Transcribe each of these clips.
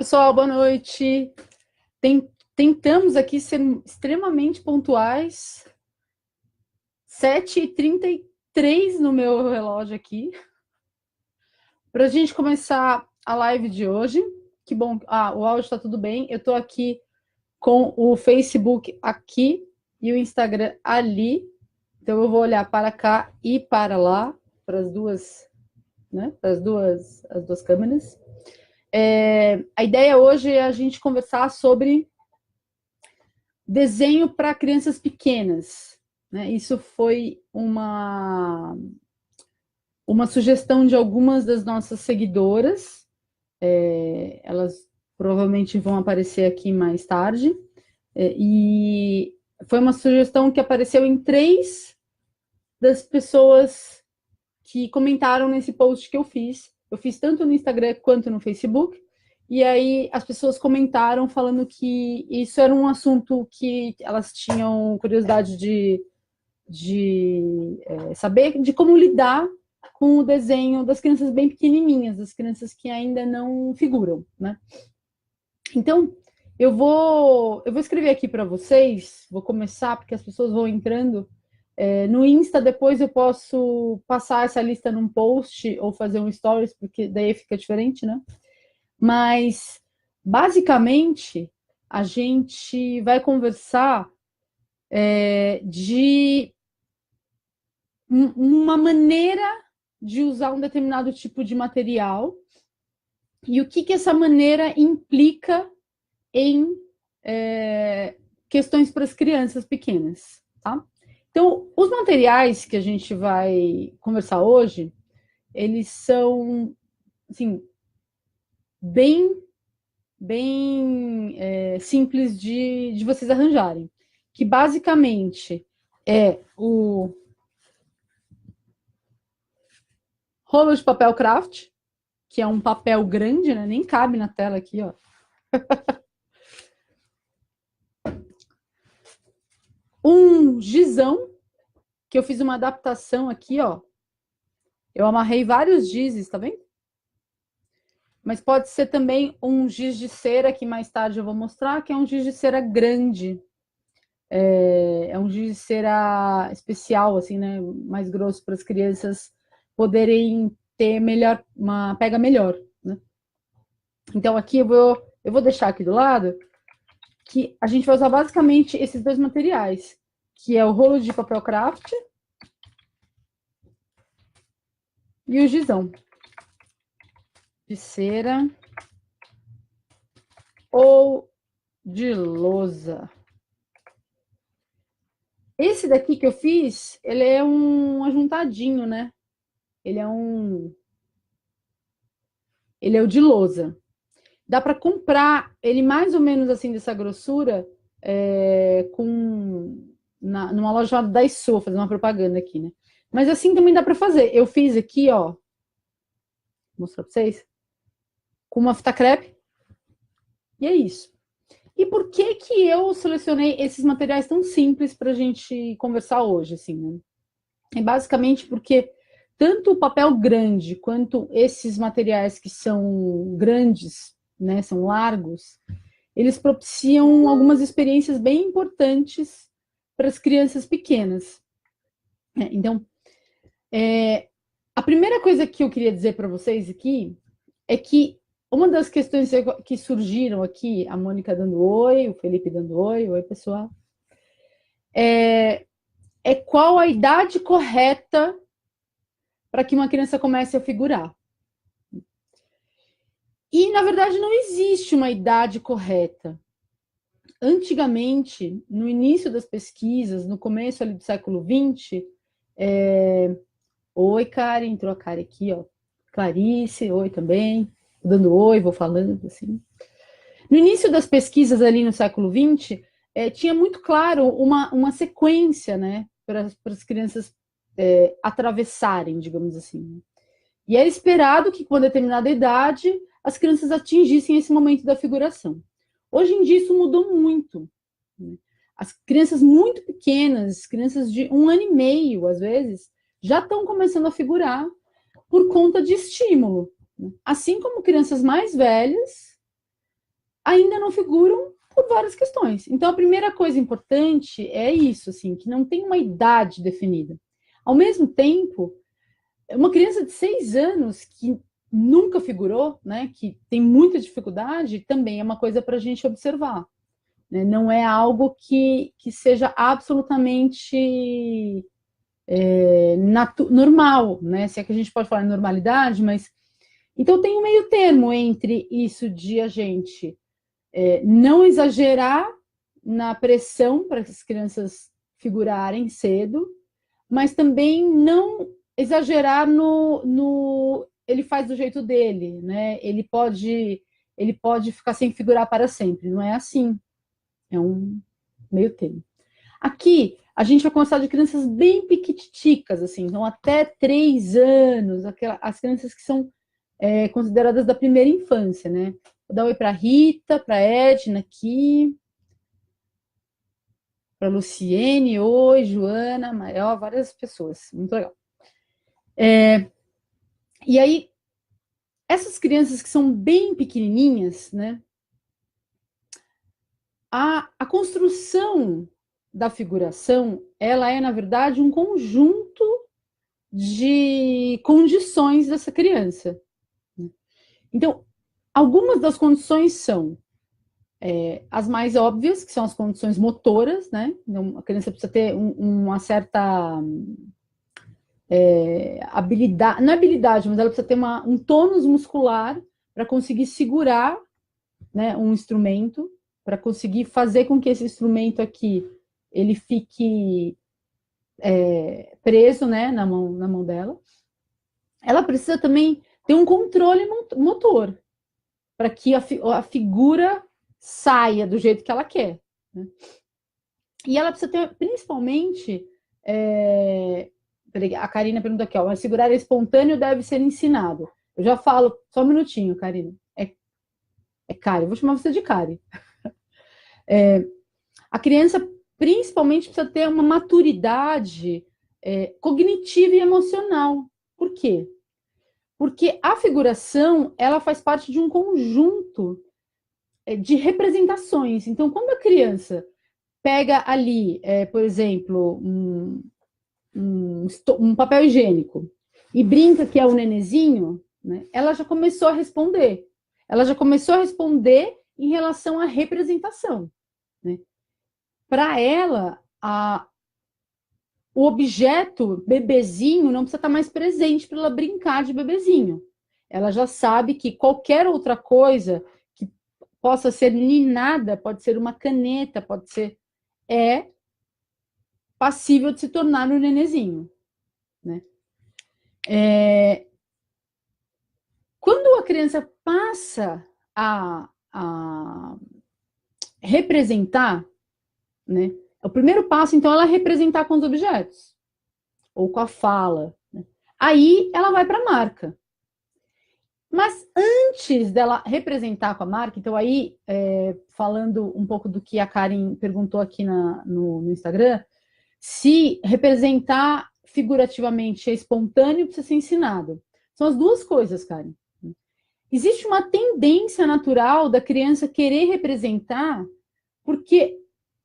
pessoal, boa noite. Tentamos aqui ser extremamente pontuais. 7h33 no meu relógio aqui. Para a gente começar a live de hoje. Que bom. O áudio está tudo bem. Eu estou aqui com o Facebook aqui e o Instagram ali. Então eu vou olhar para cá e para lá, para as duas, né? Para as duas câmeras. A ideia hoje é a gente conversar sobre desenho para crianças pequenas, né? Isso foi uma sugestão de algumas das nossas seguidoras. Elas provavelmente vão aparecer aqui mais tarde. E foi uma sugestão que apareceu em 3 das pessoas que comentaram nesse post que eu fiz. Eu fiz tanto no Instagram quanto no Facebook. E aí as pessoas comentaram falando que isso era um assunto que elas tinham curiosidade de saber de como lidar com o desenho das crianças bem pequenininhas, das crianças que ainda não figuram, né? Então, eu vou escrever aqui para vocês, vou começar, porque as pessoas vão entrando. No Insta, depois eu posso passar essa lista num post ou fazer um stories, porque daí fica diferente, né? Mas, basicamente, a gente vai conversar de uma maneira de usar um determinado tipo de material e o que essa maneira implica em questões para as crianças pequenas, tá? Então, os materiais que a gente vai conversar hoje, eles são, assim, bem simples de vocês arranjarem, que basicamente é o rolo de papel craft, que é um papel grande, né? Nem cabe na tela aqui, ó. Um gizão, que eu fiz uma adaptação aqui, ó. Eu amarrei vários gizes, tá vendo? Mas pode ser também um giz de cera, que mais tarde eu vou mostrar, que é um giz de cera grande. É um giz de cera especial, assim, né? Mais grosso para as crianças poderem ter uma pega melhor, né? Então aqui eu vou deixar aqui do lado que a gente vai usar basicamente esses 2 materiais, que é o rolo de papel craft e o gizão de cera ou de lousa. Esse daqui que eu fiz, ele é um ajuntadinho, né? Ele é o de lousa. Dá para comprar ele mais ou menos assim dessa grossura numa loja chamada Daiso, fazer uma propaganda aqui, né? Mas assim também dá para fazer. Eu fiz aqui, ó, vou mostrar para vocês, com uma fita crepe. E é isso. E por que eu selecionei esses materiais tão simples para a gente conversar hoje, assim, né? É basicamente porque tanto o papel grande quanto esses materiais que são grandes, né, são largos, eles propiciam algumas experiências bem importantes para as crianças pequenas. Então, a primeira coisa que eu queria dizer para vocês aqui é que uma das questões que surgiram aqui, a Mônica dando oi, o Felipe dando oi pessoal, é qual a idade correta para que uma criança comece a figurar. E, na verdade, não existe uma idade correta. Antigamente, no início das pesquisas, no começo ali do século XX, oi, Karen, entrou a Karen aqui, ó. Clarice, oi também. Dando oi, vou falando, assim. No início das pesquisas ali no século XX, tinha muito claro uma sequência, né, para as crianças atravessarem, digamos assim. E era esperado que, com uma determinada idade, as crianças atingissem esse momento da figuração. Hoje em dia, isso mudou muito. As crianças muito pequenas, crianças de 1 ano e meio, às vezes, já estão começando a figurar por conta de estímulo. Assim como crianças mais velhas ainda não figuram por várias questões. Então, a primeira coisa importante é isso, assim, que não tem uma idade definida. Ao mesmo tempo, uma criança de 6 anos que nunca figurou, né, que tem muita dificuldade, também é uma coisa para a gente observar. Né? Não é algo que seja absolutamente normal, né? Se é que a gente pode falar em normalidade, mas... Então, tem um meio termo entre isso de a gente não exagerar na pressão para as crianças figurarem cedo, mas também não exagerar no ele faz do jeito dele, né? Ele pode ficar sem figurar para sempre. Não é assim. É um meio termo. Aqui, a gente vai conversar de crianças bem piquiticas, assim, então até 3 anos, as crianças que são consideradas da primeira infância, né? Vou dar um oi para Rita, para Edna aqui, para Luciene, oi, Joana, Maior, várias pessoas, muito legal. E aí, essas crianças que são bem pequenininhas, né? A construção da figuração, ela é, na verdade, um conjunto de condições dessa criança. Então, algumas das condições são as mais óbvias, que são as condições motoras, né? Então, a criança precisa ter uma certa habilidade, não é habilidade, mas ela precisa ter um tônus muscular para conseguir segurar, né, um instrumento, para conseguir fazer com que esse instrumento aqui ele fique preso, né, na mão dela. Ela precisa também ter um controle motor para que a figura saia do jeito que ela quer. Né? E ela precisa ter, principalmente, a Karina pergunta aqui, ó, mas segurar espontâneo deve ser ensinado. Eu já falo, só um minutinho, Karina. É Kari, eu vou chamar você de Kari. A criança, principalmente, precisa ter uma maturidade cognitiva e emocional. Por quê? Porque a figuração, ela faz parte de um conjunto de representações. Então, quando a criança pega ali, por exemplo, um papel higiênico e brinca que é o nenezinho, né, ela já começou a responder. Ela já começou a responder em relação à representação. Né? Para ela, o objeto bebezinho não precisa estar mais presente para ela brincar de bebezinho. Ela já sabe que qualquer outra coisa que possa ser ninada, pode ser uma caneta, pode ser... passível de se tornar um nenezinho. Né? Quando a criança passa a representar, né? O primeiro passo, então, ela representar com os objetos, ou com a fala. Né? Aí ela vai para a marca. Mas antes dela representar com a marca, então aí, falando um pouco do que a Karen perguntou aqui no Instagram, se representar figurativamente é espontâneo, precisa ser ensinado. São as duas coisas, Karen. Existe uma tendência natural da criança querer representar porque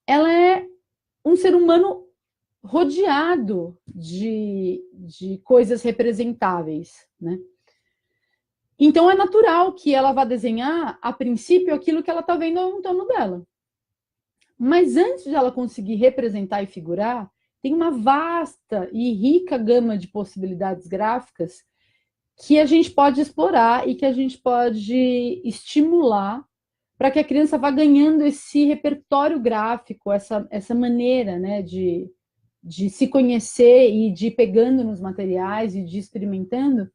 ela é um ser humano rodeado de coisas representáveis, né? Então, é natural que ela vá desenhar, a princípio, aquilo que ela está vendo em torno dela. Mas antes de ela conseguir representar e figurar, tem uma vasta e rica gama de possibilidades gráficas que a gente pode explorar e que a gente pode estimular para que a criança vá ganhando esse repertório gráfico, essa maneira, né, de se conhecer e de ir pegando nos materiais e de experimentando,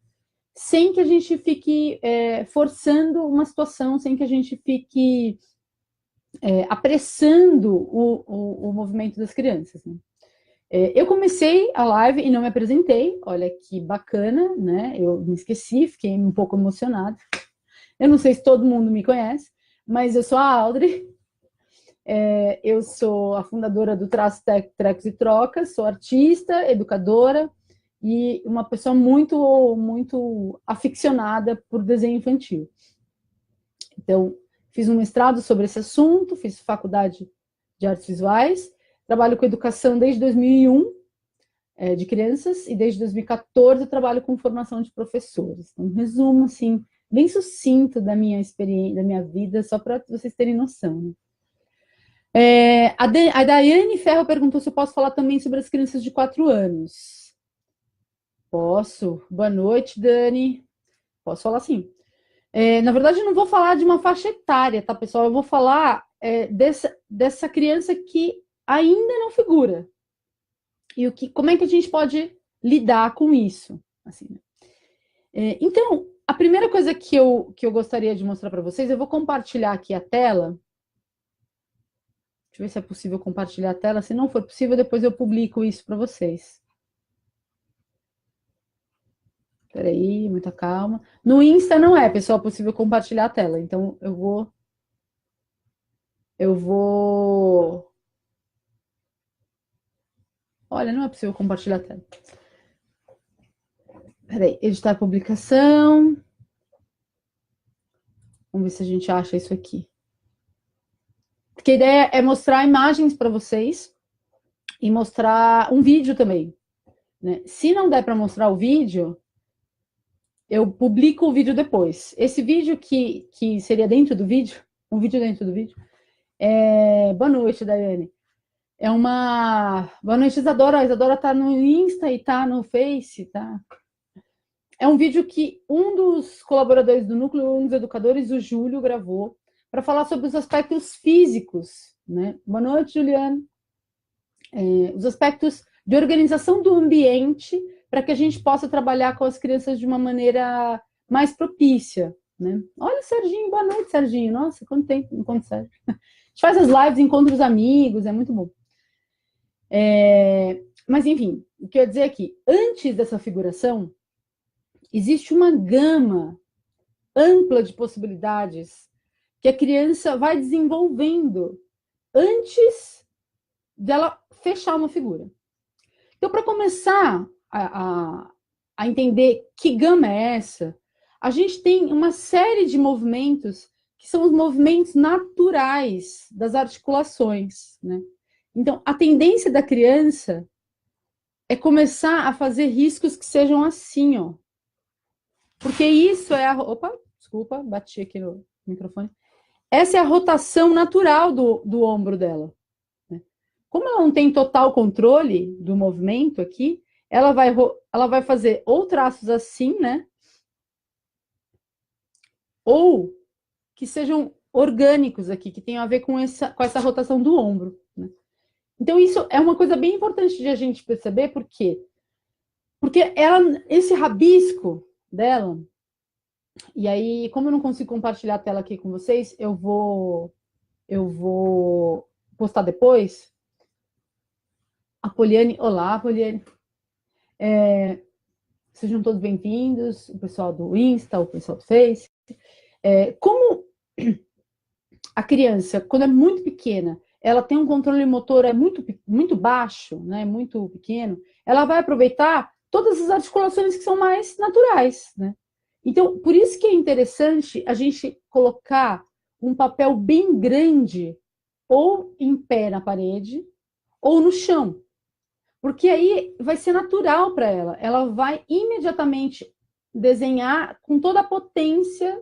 sem que a gente fique forçando uma situação, sem que a gente fique apressando o movimento das crianças. Né? Eu comecei a live e não me apresentei, olha que bacana, né? Eu me esqueci, fiquei um pouco emocionada. Eu não sei se todo mundo me conhece, mas eu sou a Audrey, eu sou a fundadora do Traço Trecos e Trocas, sou artista, educadora e uma pessoa muito, muito aficionada por desenho infantil. Então, Fiz um mestrado sobre esse assunto, fiz faculdade de artes visuais, trabalho com educação desde 2001, de crianças, e desde 2014 eu trabalho com formação de professores. Então, um resumo, assim, bem sucinto da minha experiência, da minha vida, só para vocês terem noção, né? A Daiane Ferro perguntou se eu posso falar também sobre as crianças de 4 anos. Posso. Boa noite, Dani. Posso falar sim. Na verdade, eu não vou falar de uma faixa etária, tá, pessoal? Eu vou falar dessa criança que ainda não figura. E como é que a gente pode lidar com isso? Assim, né? Então, a primeira coisa que eu gostaria de mostrar para vocês, eu vou compartilhar aqui a tela. Deixa eu ver se é possível compartilhar a tela. Se não for possível, depois eu publico isso para vocês. Espera aí, muita calma. No Insta não é, pessoal, possível compartilhar a tela. Então, eu vou... Olha, não é possível compartilhar a tela. Espera aí, editar a publicação. Vamos ver se a gente acha isso aqui. Porque a ideia é mostrar imagens para vocês e mostrar um vídeo também, né? Se não der para mostrar o vídeo, eu publico o vídeo depois. Esse vídeo que seria dentro do vídeo, um vídeo dentro do vídeo. Boa noite, Daiane. Boa noite, Isadora. A Isadora tá no Insta e tá no Face, tá? É um vídeo que um dos colaboradores do núcleo, um dos educadores, o Júlio, gravou para falar sobre os aspectos físicos, né? Boa noite, Juliana. Os aspectos de organização do ambiente para que a gente possa trabalhar com as crianças de uma maneira mais propícia, né? Olha, Serginho, boa noite, Serginho. Nossa, quanto tempo encontro Sérgio. A gente faz as lives, encontra os amigos, é muito bom. Mas, enfim, o que eu ia dizer aqui, antes dessa figuração, existe uma gama ampla de possibilidades que a criança vai desenvolvendo antes dela fechar uma figura. Então, para começar a entender que gama é essa, a gente tem uma série de movimentos que são os movimentos naturais das articulações, né? Então, a tendência da criança é começar a fazer riscos que sejam assim, ó. Porque isso é a... Opa, desculpa, bati aqui no microfone. Essa é a rotação natural do ombro dela. Né? Como ela não tem total controle do movimento aqui, ela vai fazer ou traços assim, né? Ou que sejam orgânicos aqui, que tenham a ver com essa rotação do ombro. Né? Então, isso é uma coisa bem importante de a gente perceber, por quê? Porque esse rabisco dela... E aí, como eu não consigo compartilhar a tela aqui com vocês, eu vou postar depois. A Poliane, olá, Poliane. Sejam todos bem-vindos, o pessoal do Insta, o pessoal do Face. Como a criança, quando é muito pequena, ela tem um controle motor muito baixo, né, muito pequeno, ela vai aproveitar todas as articulações que são mais naturais, né? Então, por isso que é interessante a gente colocar um papel bem grande ou em pé na parede ou no chão. Porque aí vai ser natural para ela. Ela vai imediatamente desenhar com toda a potência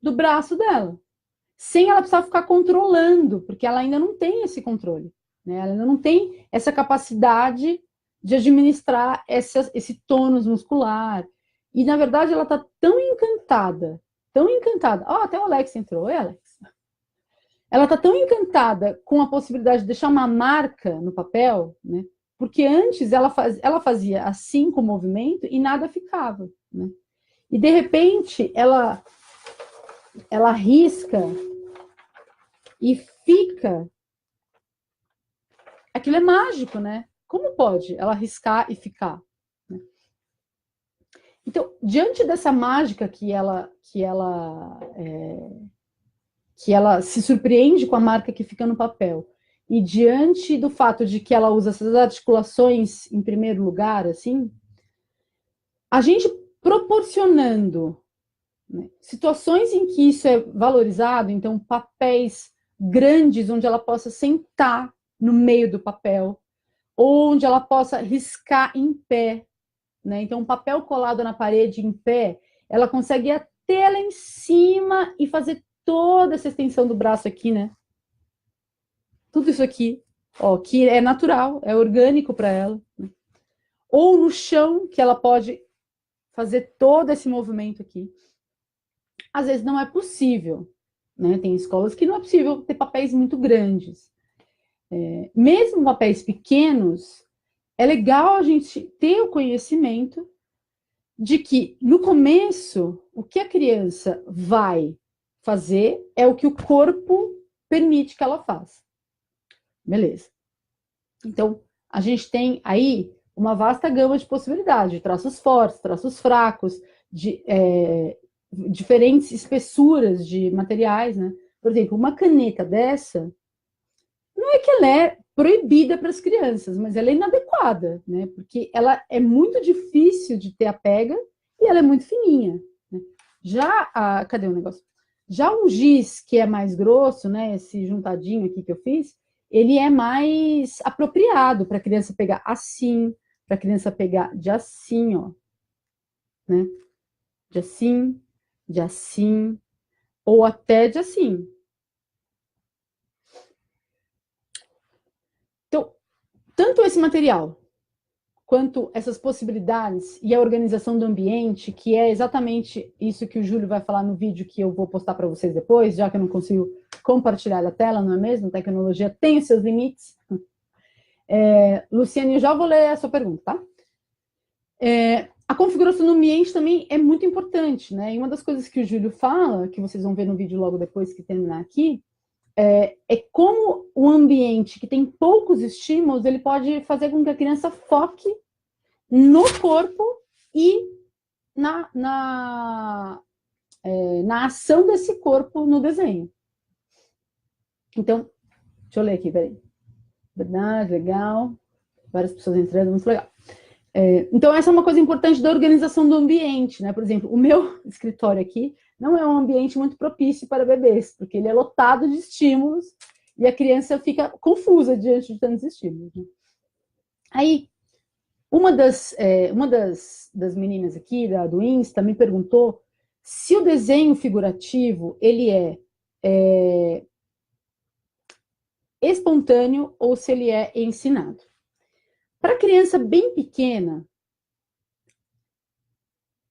do braço dela. Sem ela precisar ficar controlando, porque ela ainda não tem esse controle. Né? Ela ainda não tem essa capacidade de administrar esse tônus muscular. E, na verdade, ela está tão encantada. Até o Alex entrou. Oi, Alex. Ela está tão encantada com a possibilidade de deixar uma marca no papel, né? Porque antes ela fazia assim com o movimento e nada ficava. Né? E, de repente, ela risca e fica... Aquilo é mágico, né? Como pode ela riscar e ficar? Então, diante dessa mágica que ela se surpreende com a marca que fica no papel, e diante do fato de que ela usa essas articulações em primeiro lugar, assim, a gente proporcionando, né? Situações em que isso é valorizado, então papéis grandes onde ela possa sentar no meio do papel, ou onde ela possa riscar em pé, né? Então, um papel colado na parede em pé, ela consegue ir até lá em cima e fazer toda essa extensão do braço aqui, né? Tudo isso aqui, ó, que é natural, é orgânico para ela, né? Ou no chão, que ela pode fazer todo esse movimento aqui. Às vezes não é possível, né? Tem escolas que não é possível ter papéis muito grandes. Mesmo papéis pequenos, é legal a gente ter o conhecimento de que, no começo, o que a criança vai fazer é o que o corpo permite que ela faça. Beleza. Então, a gente tem aí uma vasta gama de possibilidades, de traços fortes, traços fracos, de diferentes espessuras de materiais, né? Por exemplo, uma caneta dessa, não é que ela é proibida para as crianças, mas ela é inadequada, né? Porque ela é muito difícil de ter a pega e ela é muito fininha, né? Cadê o negócio? Já um giz que é mais grosso, né? Esse juntadinho aqui que eu fiz, ele é mais apropriado para a criança pegar assim, para a criança pegar de assim, ó, né? De assim, ou até de assim. Então, tanto esse material quanto essas possibilidades e a organização do ambiente, que é exatamente isso que o Júlio vai falar no vídeo que eu vou postar para vocês depois, já que eu não consigo compartilhar a tela, não é mesmo? A tecnologia tem os seus limites. Luciane, eu já vou ler a sua pergunta, tá? A configuração do ambiente também é muito importante, né? E uma das coisas que o Júlio fala, que vocês vão ver no vídeo logo depois que terminar aqui, é como o ambiente que tem poucos estímulos, ele pode fazer com que a criança foque no corpo e na ação desse corpo no desenho. Então, deixa eu ler aqui, peraí. Verdade, legal. Várias pessoas entrando, muito legal. Então, essa é uma coisa importante da organização do ambiente, né? Por exemplo, o meu escritório aqui não é um ambiente muito propício para bebês, porque ele é lotado de estímulos e a criança fica confusa diante de tantos estímulos, né? Aí, uma das meninas aqui, do Insta, me perguntou se o desenho figurativo, ele é espontâneo ou se ele é ensinado. Para criança bem pequena,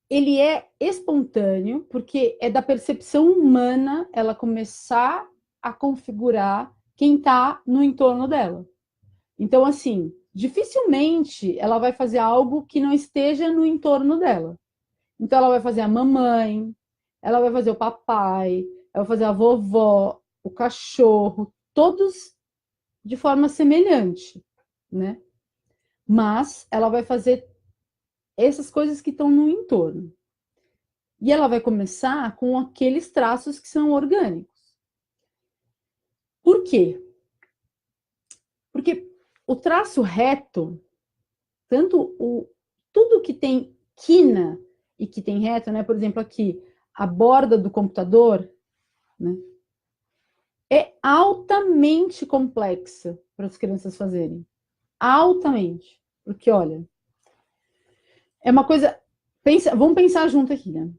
ele é espontâneo, porque é da percepção humana ela começar a configurar quem está no entorno dela. Então, assim, dificilmente ela vai fazer algo que não esteja no entorno dela. Então, ela vai fazer a mamãe, ela vai fazer o papai, ela vai fazer a vovó, o cachorro, todos de forma semelhante, né? Mas ela vai fazer essas coisas que estão no entorno. E ela vai começar com aqueles traços que são orgânicos. Por quê? Porque o traço reto, tudo que tem quina e que tem reto, né? Por exemplo, aqui, a borda do computador, né? É altamente complexa para as crianças fazerem. Altamente. Porque, olha, é uma coisa... vamos pensar junto aqui, né?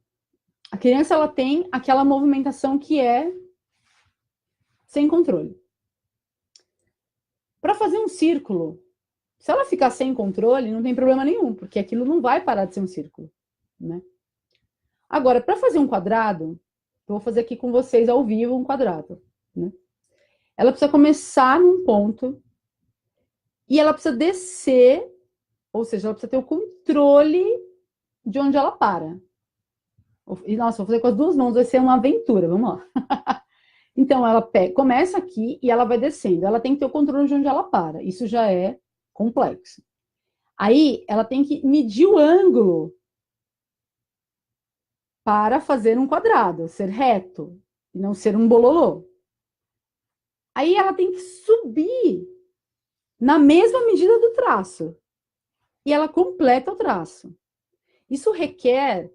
A criança, ela tem aquela movimentação que é sem controle. Para fazer um círculo, se ela ficar sem controle, não tem problema nenhum, porque aquilo não vai parar de ser um círculo, né? Agora, para fazer um quadrado, eu vou fazer aqui com vocês ao vivo um quadrado, né? Ela precisa começar num ponto e ela precisa descer, ou seja, ela precisa ter o controle de onde ela para. E, nossa, vou fazer com as duas mãos, vai ser uma aventura, vamos lá. Então, ela começa aqui e ela vai descendo. Ela tem que ter o controle de onde ela para. Isso já é complexo. Aí, ela tem que medir o ângulo para fazer um quadrado, ser reto, e não ser um bololô. Aí, ela tem que subir na mesma medida do traço. E ela completa o traço. Isso requer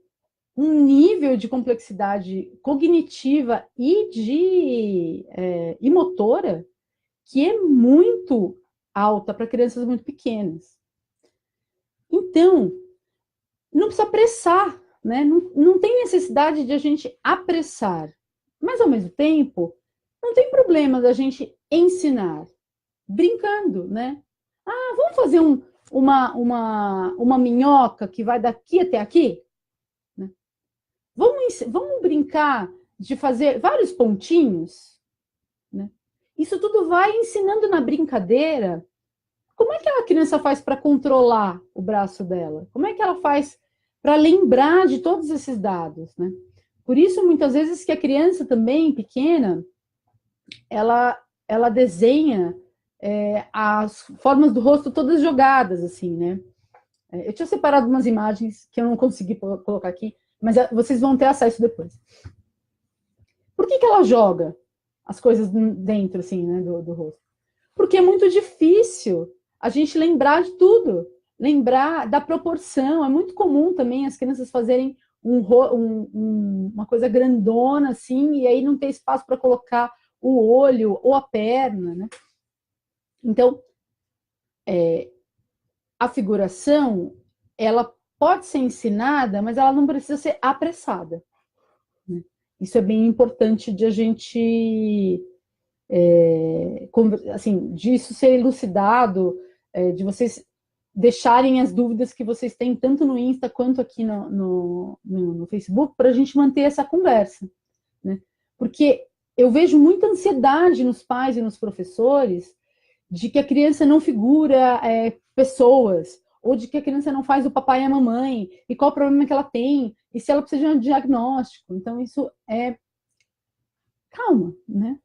um nível de complexidade cognitiva e motora que é muito alta para crianças muito pequenas. Então, não precisa apressar, né? Não tem necessidade de a gente apressar. Mas, ao mesmo tempo, não tem problema da gente ensinar, brincando, né? Ah, vamos fazer uma minhoca que vai daqui até aqui? Né? Vamos brincar de fazer vários pontinhos? Né? Isso tudo vai ensinando na brincadeira. Como é que a criança faz para controlar o braço dela? Como é que ela faz para lembrar de todos esses dados, né? Por isso, muitas vezes, que a criança também, pequena, ela desenha as formas do rosto todas jogadas, assim, né? Eu tinha separado umas imagens que eu não consegui colocar aqui, mas vocês vão ter acesso depois. Por que ela joga as coisas dentro, assim, né, do rosto? Porque é muito difícil a gente lembrar de tudo, lembrar da proporção. É muito comum também as crianças fazerem uma coisa grandona, assim, e aí não ter espaço para colocar o olho ou a perna, né? Então, a figuração, ela pode ser ensinada, mas ela não precisa ser apressada. Né? Isso é bem importante de a gente, assim, disso ser elucidado, de vocês deixarem as dúvidas que vocês têm, tanto no Insta quanto aqui no Facebook, para a gente manter essa conversa. Né? Porque eu vejo muita ansiedade nos pais e nos professores de que a criança não figura pessoas, ou de que a criança não faz o papai e a mamãe, e qual o problema que ela tem, e se ela precisa de um diagnóstico. Então, isso é calma, né?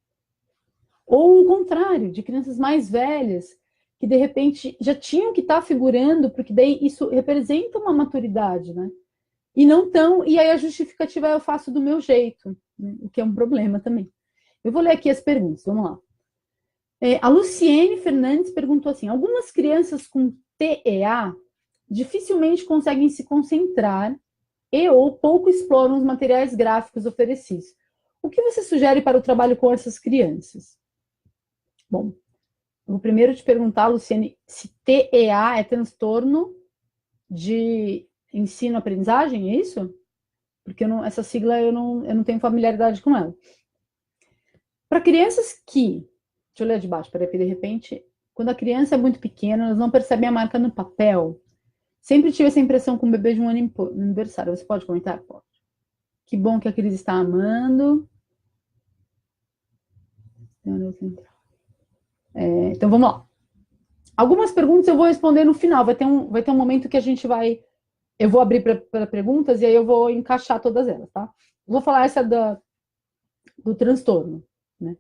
Ou o contrário, de crianças mais velhas, que de repente já tinham que estar figurando, porque daí isso representa uma maturidade, né? E não tão, e aí a justificativa é eu faço do meu jeito, né? O que é um problema também. Eu vou ler aqui as perguntas, vamos lá. A Luciene Fernandes perguntou assim: algumas crianças com TEA dificilmente conseguem se concentrar e ou pouco exploram os materiais gráficos oferecidos. O que você sugere para o trabalho com essas crianças? Bom, eu vou primeiro te perguntar, Luciene, se TEA é transtorno de ensino-aprendizagem, é isso? Porque essa sigla eu não tenho familiaridade com ela. Para crianças que... Deixa eu ler de baixo, peraí, de repente, quando a criança é muito pequena, elas não percebem a marca no papel. Sempre tive essa impressão com o bebê de um ano aniversário. Você pode comentar? Pode. Que bom que a Cris está amando. Então, vamos lá. Algumas perguntas eu vou responder no final. Vai ter um momento que a gente vai... Eu vou abrir para perguntas e aí eu vou encaixar todas elas, tá? Vou falar essa do transtorno, né?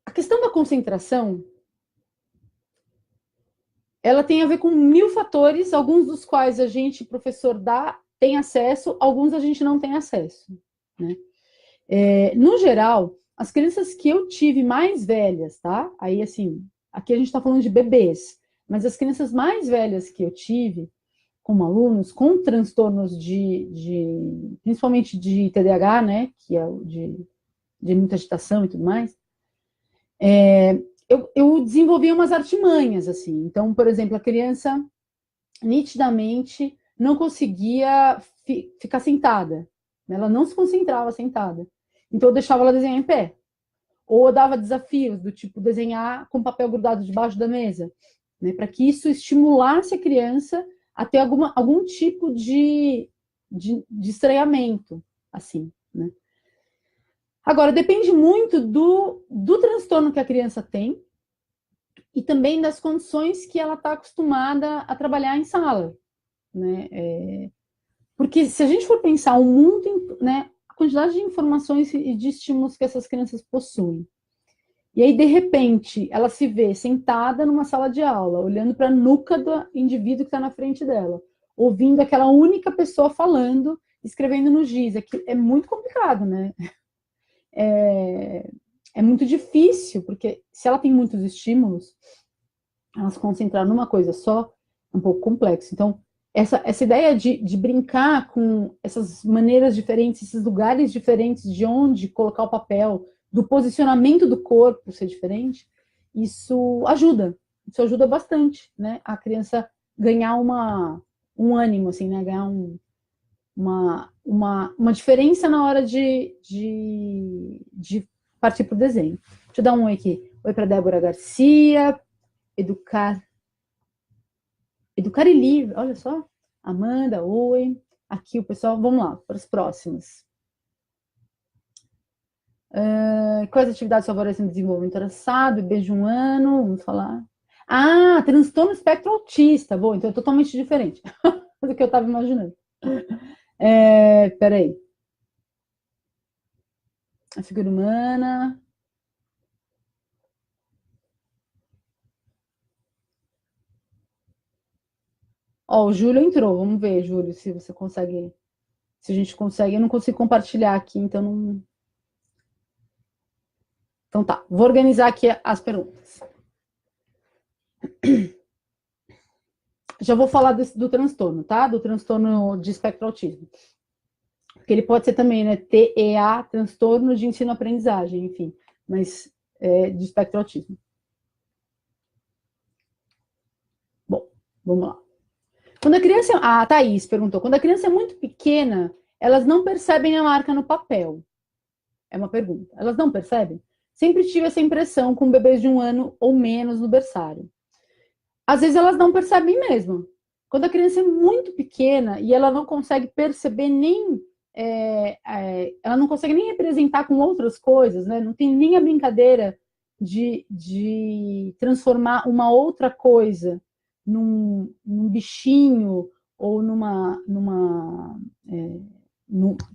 A questão da concentração, ela tem a ver com 1000 fatores, alguns dos quais a gente, professor, tem acesso, alguns a gente não tem acesso, né? No geral, as crianças que eu tive mais velhas, tá? Aí, assim, aqui a gente tá falando de bebês, mas as crianças mais velhas que eu tive, como alunos, com transtornos principalmente de TDAH, né? Que é de muita agitação e tudo mais, eu desenvolvi umas artimanhas, assim. Então, por exemplo, a criança nitidamente não conseguia ficar sentada. Ela não se concentrava sentada. Então, eu deixava ela desenhar em pé. Ou eu dava desafios, do tipo desenhar com papel grudado debaixo da mesa, né? Para que isso estimulasse a criança a ter algum tipo de estranhamento, assim, né? Agora, depende muito do transtorno que a criança tem e também das condições que ela está acostumada a trabalhar em sala, né? Porque se a gente for pensar o mundo, né, a quantidade de informações e de estímulos que essas crianças possuem, e aí, de repente, ela se vê sentada numa sala de aula, olhando para a nuca do indivíduo que está na frente dela, ouvindo aquela única pessoa falando, escrevendo no giz. É muito complicado, né? É muito difícil, porque se ela tem muitos estímulos, ela se concentrar numa coisa só é um pouco complexo. Então, essa ideia de brincar com essas maneiras diferentes, esses lugares diferentes de onde colocar o papel, do posicionamento do corpo ser diferente, isso ajuda bastante, né? A criança ganhar um ânimo, assim, né? Ganhar uma diferença na hora de partir para o desenho. Deixa eu dar um oi aqui. Oi para Débora Garcia, Educar e Livre, olha só. Amanda, oi. Aqui o pessoal, vamos lá, para os próximos. Quais atividades favorecem o desenvolvimento traçado? Beijo um ano, vamos falar. Ah, transtorno espectro autista. Bom, então é totalmente diferente do que eu estava imaginando. Peraí. A figura humana. Ó, o Júlio entrou. Vamos ver, Júlio, se você consegue. Se a gente consegue. Eu não consigo compartilhar aqui, então não. Então tá. Vou organizar aqui as perguntas. Já vou falar do transtorno, tá? Do transtorno de espectro autismo. Porque ele pode ser também, né? TEA, transtorno de ensino-aprendizagem, enfim. Mas de espectro autismo. Bom, vamos lá. Quando a criança... A Thaís perguntou. Quando a criança é muito pequena, elas não percebem a marca no papel. É uma pergunta. Elas não percebem? Sempre tive essa impressão com bebês de 1 ano ou menos no berçário. Às vezes elas não percebem mesmo. Quando a criança é muito pequena e ela não consegue perceber nem... ela não consegue nem representar com outras coisas, né? Não tem nem a brincadeira de transformar uma outra coisa num bichinho ou num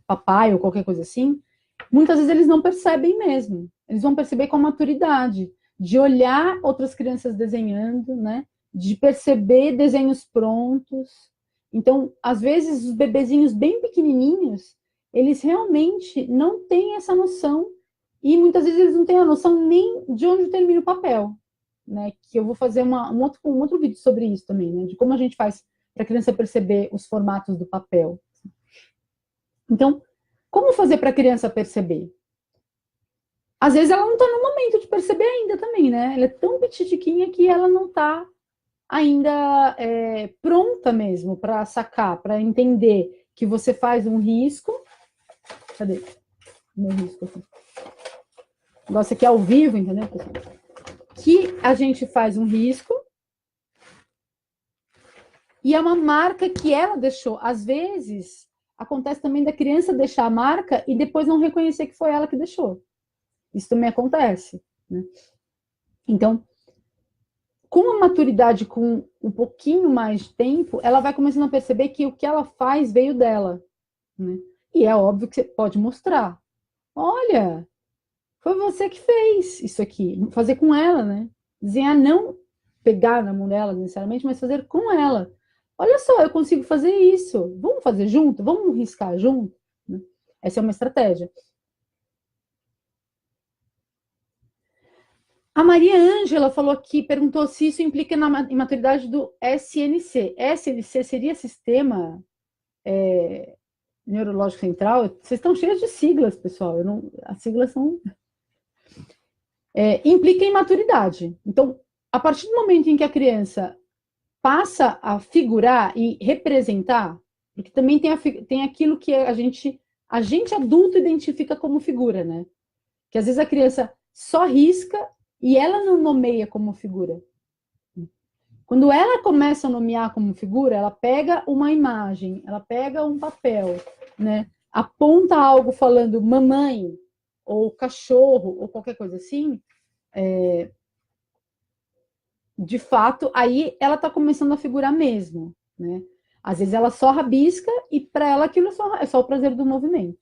papai ou qualquer coisa assim. Muitas vezes eles não percebem mesmo. Eles vão perceber com a maturidade, de olhar outras crianças desenhando, né? De perceber desenhos prontos. Então, às vezes, os bebezinhos bem pequenininhos, eles realmente não têm essa noção e muitas vezes eles não têm a noção nem de onde termina o papel, né? Que eu vou fazer um outro vídeo sobre isso também, né? De como a gente faz para a criança perceber os formatos do papel. Então, como fazer para a criança perceber? Às vezes ela não está no momento de perceber ainda também, né? Ela é tão petitiquinha que ela não está ainda pronta mesmo para sacar, para entender que você faz um risco. Cadê? Meu risco aqui. O negócio aqui é ao vivo, entendeu, pessoal? Que a gente faz um risco e é uma marca que ela deixou. Às vezes, acontece também da criança deixar a marca e depois não reconhecer que foi ela que deixou. Isso também acontece, né? Então, com a maturidade, com um pouquinho mais de tempo, ela vai começando a perceber que o que ela faz veio dela, né? E é óbvio que você pode mostrar. Olha, foi você que fez isso aqui. Fazer com ela, né? Desenhar, não pegar na mão dela necessariamente, mas fazer com ela. Olha só, eu consigo fazer isso. Vamos fazer junto? Vamos riscar junto? Essa é uma estratégia. A Maria Ângela falou aqui, perguntou se isso implica na imaturidade do SNC. SNC seria Sistema Neurológico Central? Vocês estão cheios de siglas, pessoal. As siglas são... implica em maturidade. Então, a partir do momento em que a criança passa a figurar e representar, porque também tem aquilo que a gente adulto identifica como figura, né? Que às vezes a criança só risca e ela não nomeia como figura. Quando ela começa a nomear como figura, ela pega uma imagem, ela pega um papel, né? Aponta algo falando mamãe, ou cachorro, ou qualquer coisa assim, de fato, aí ela está começando a figurar mesmo, né? Às vezes ela só rabisca e para ela aquilo é só o prazer do movimento.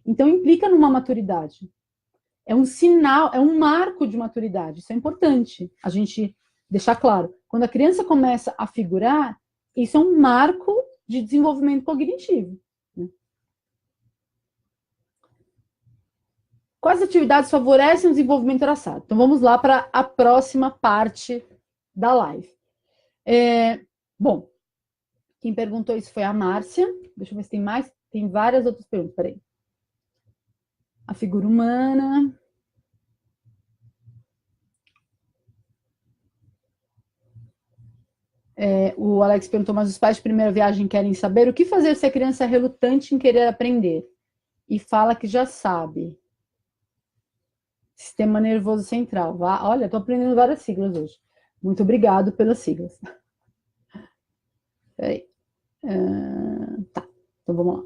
Então implica numa maturidade. É um sinal, é um marco de maturidade. Isso é importante a gente deixar claro. Quando a criança começa a figurar, isso é um marco de desenvolvimento cognitivo, né? Quais atividades favorecem o desenvolvimento traçado? Então vamos lá para a próxima parte da live. Bom, Quem perguntou isso foi a Márcia. Deixa eu ver se tem mais. Tem várias outras perguntas. Peraí. A figura humana. O Alex perguntou, mas os pais de primeira viagem querem saber o que fazer se a criança é relutante em querer aprender e fala que já sabe. Sistema nervoso central. Olha, estou aprendendo várias siglas hoje. Muito obrigado pelas siglas. Peraí. Tá, então vamos lá.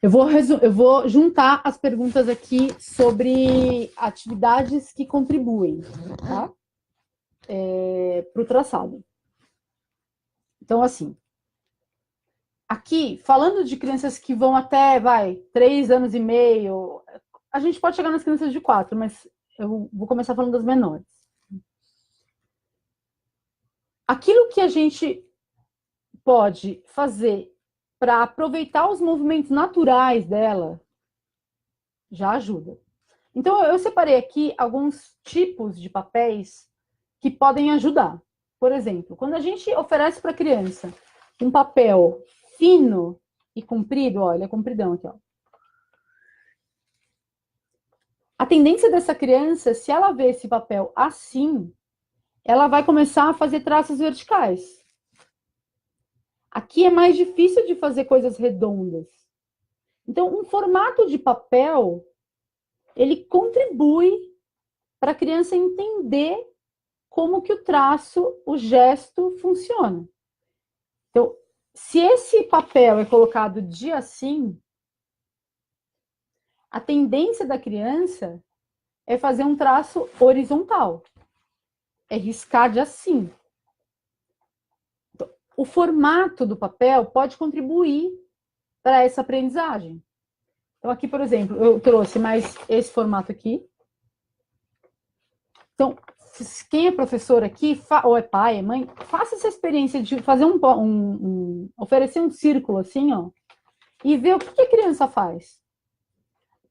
Eu vou juntar as perguntas aqui sobre atividades que contribuem, tá? Para o traçado. Então, assim, aqui, falando de crianças que vão até, 3 anos e meio, a gente pode chegar nas crianças de 4, mas eu vou começar falando das menores. Aquilo que a gente pode fazer para aproveitar os movimentos naturais dela já ajuda. Então, eu separei aqui alguns tipos de papéis que podem ajudar. Por exemplo, quando a gente oferece para a criança um papel fino e comprido, olha, compridão aqui, ó. A tendência dessa criança, se ela vê esse papel assim, ela vai começar a fazer traços verticais. Aqui é mais difícil de fazer coisas redondas. Então, um formato de papel, ele contribui para a criança entender como que o traço, o gesto funciona. Então, se esse papel é colocado de assim, a tendência da criança é fazer um traço horizontal, é riscar de assim. Então, o formato do papel pode contribuir para essa aprendizagem. Então, aqui, por exemplo, eu trouxe mais esse formato aqui. Então, quem é professor aqui, ou é pai, é mãe, faça essa experiência de fazer oferecer um círculo assim, ó, e ver o que a criança faz.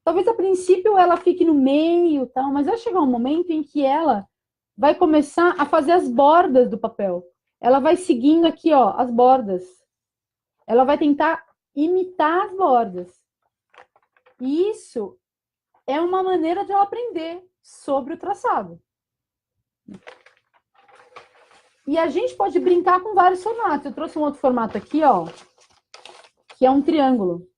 Talvez a princípio ela fique no meio, tal, mas vai chegar um momento em que ela vai começar a fazer as bordas do papel. Ela vai seguindo aqui, ó, as bordas. Ela vai tentar imitar as bordas. E isso é uma maneira de ela aprender sobre o traçado. E a gente pode brincar com vários formatos. Eu trouxe um outro formato aqui, ó, que é um triângulo.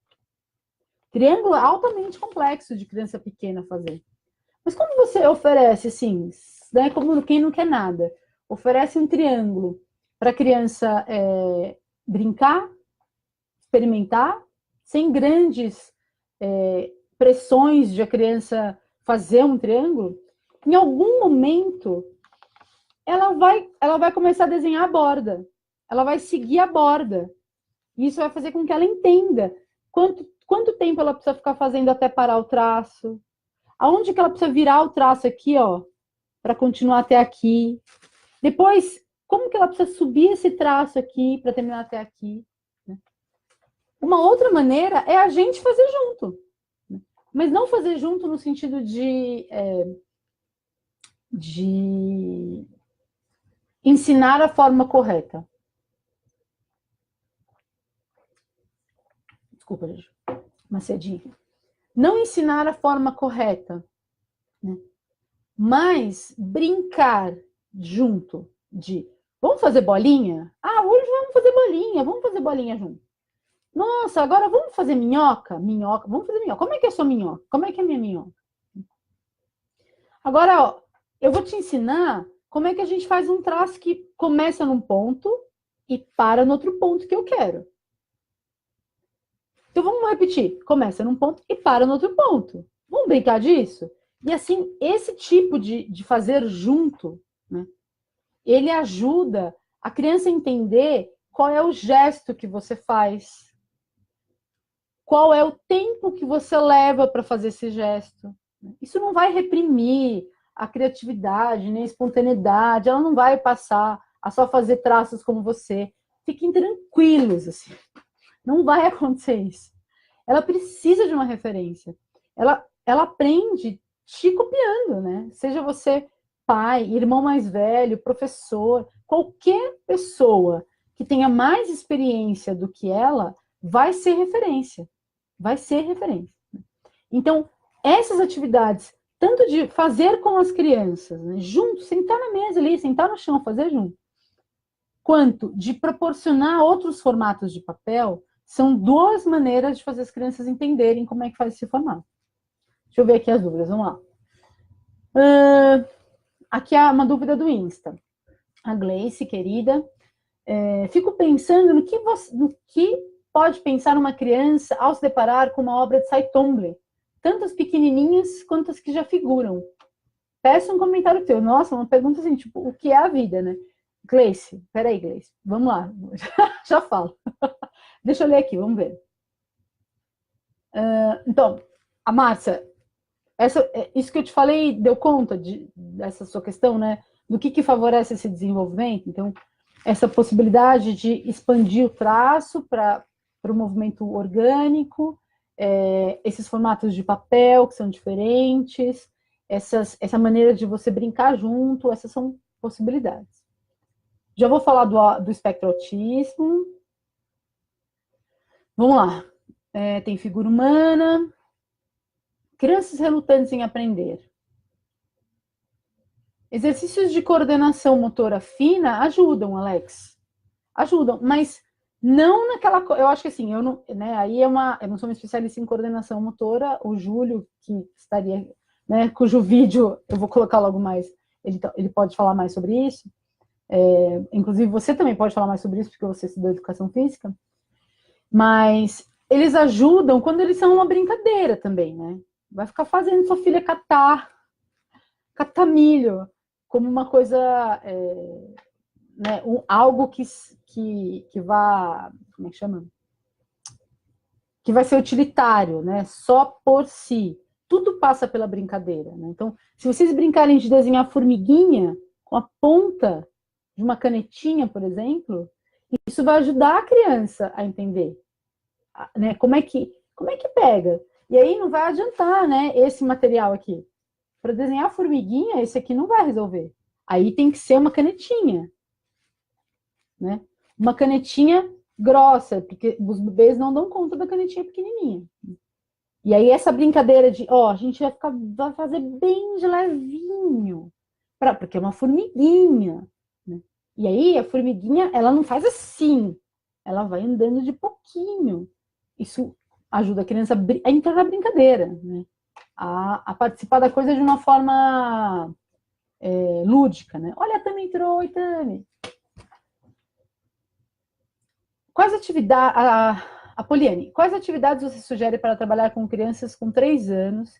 Triângulo é altamente complexo de criança pequena fazer. Mas como você oferece, assim, né, como quem não quer nada, oferece um triângulo para a criança brincar, experimentar, sem grandes pressões de a criança fazer um triângulo, em algum momento ela vai começar a desenhar a borda. Ela vai seguir a borda. E isso vai fazer com que ela entenda quanto tempo ela precisa ficar fazendo até parar o traço. Aonde que ela precisa virar o traço aqui, ó, para continuar até aqui. Depois, como que ela precisa subir esse traço aqui para terminar até aqui. Uma outra maneira é a gente fazer junto. Mas não fazer junto no sentido de ensinar a forma correta. Desculpa, gente. Macedinho. Não ensinar a forma correta, né? Mas brincar junto de vamos fazer bolinha? Ah, hoje vamos fazer bolinha junto. Nossa, agora vamos fazer minhoca? Minhoca, vamos fazer minhoca. Como é que é a sua minhoca? Como é que é a minha minhoca? Agora, ó, eu vou te ensinar como é que a gente faz um traço que começa num ponto e para no outro ponto que eu quero. Então, vamos repetir. Começa num ponto e para no outro ponto. Vamos brincar disso? E assim, esse tipo de fazer junto, né, ele ajuda a criança a entender qual é o gesto que você faz, qual é o tempo que você leva para fazer esse gesto. Isso não vai reprimir a criatividade, nem a espontaneidade, ela não vai passar a só fazer traços como você. Fiquem tranquilos, assim. Não vai acontecer isso. Ela precisa de uma referência. Ela aprende te copiando, né? Seja você pai, irmão mais velho, professor, qualquer pessoa que tenha mais experiência do que ela vai ser referência. Vai ser referência. Então, essas atividades, tanto de fazer com as crianças, né, junto, sentar na mesa ali, sentar no chão, fazer junto, quanto de proporcionar outros formatos de papel, são duas maneiras de fazer as crianças entenderem como é que faz esse formato. Deixa eu ver aqui as dúvidas, vamos lá. Aqui há uma dúvida do Insta. A Gleice, querida, fico pensando no que pode pensar uma criança ao se deparar com uma obra de Saitomble, tanto as pequenininhas quanto as que já figuram. Peço um comentário teu. Nossa, uma pergunta assim, tipo, o que é a vida, né? Gleice, peraí, Gleice, vamos lá. Já falo. Deixa eu ler aqui, vamos ver. Então, a Márcia, isso que eu te falei deu conta dessa sua questão, né? Do que favorece esse desenvolvimento? Então, essa possibilidade de expandir o traço para o movimento orgânico, esses formatos de papel que são diferentes, essa maneira de você brincar junto, essas são possibilidades. Já vou falar do espectro autismo. Vamos lá. Tem figura humana. Crianças relutantes em aprender. Exercícios de coordenação motora fina ajudam, Alex. Ajudam, mas não naquela... Eu acho que assim, eu não, né, aí eu não sou uma especialista em coordenação motora. O Júlio, que estaria, né, cujo vídeo eu vou colocar logo mais, ele pode falar mais sobre isso. Inclusive, você também pode falar mais sobre isso, porque você estudou educação física. Mas eles ajudam quando eles são uma brincadeira também, né? Vai ficar fazendo sua filha catar milho como uma coisa, né, algo que vá, como é que chama? Que vai ser utilitário, né? Só por si. Tudo passa pela brincadeira, né? Então, se vocês brincarem de desenhar formiguinha com a ponta de uma canetinha, por exemplo, isso vai ajudar a criança a entender, né? Como é que pega? E aí não vai adiantar, né? Esse material aqui. Para desenhar formiguinha, esse aqui não vai resolver. Aí tem que ser uma canetinha, né? Uma canetinha grossa, porque os bebês não dão conta da canetinha pequenininha. E aí essa brincadeira de, a gente vai fazer bem de levinho, porque é uma formiguinha, né? E aí a formiguinha, ela não faz assim, ela vai andando de pouquinho. Isso ajuda a criança a entrar na brincadeira, né? A participar da coisa de uma forma lúdica, né? Olha, a Tami entrou, oi, Tami. Quais atividades, a Poliane, quais atividades você sugere para trabalhar com crianças com 3 anos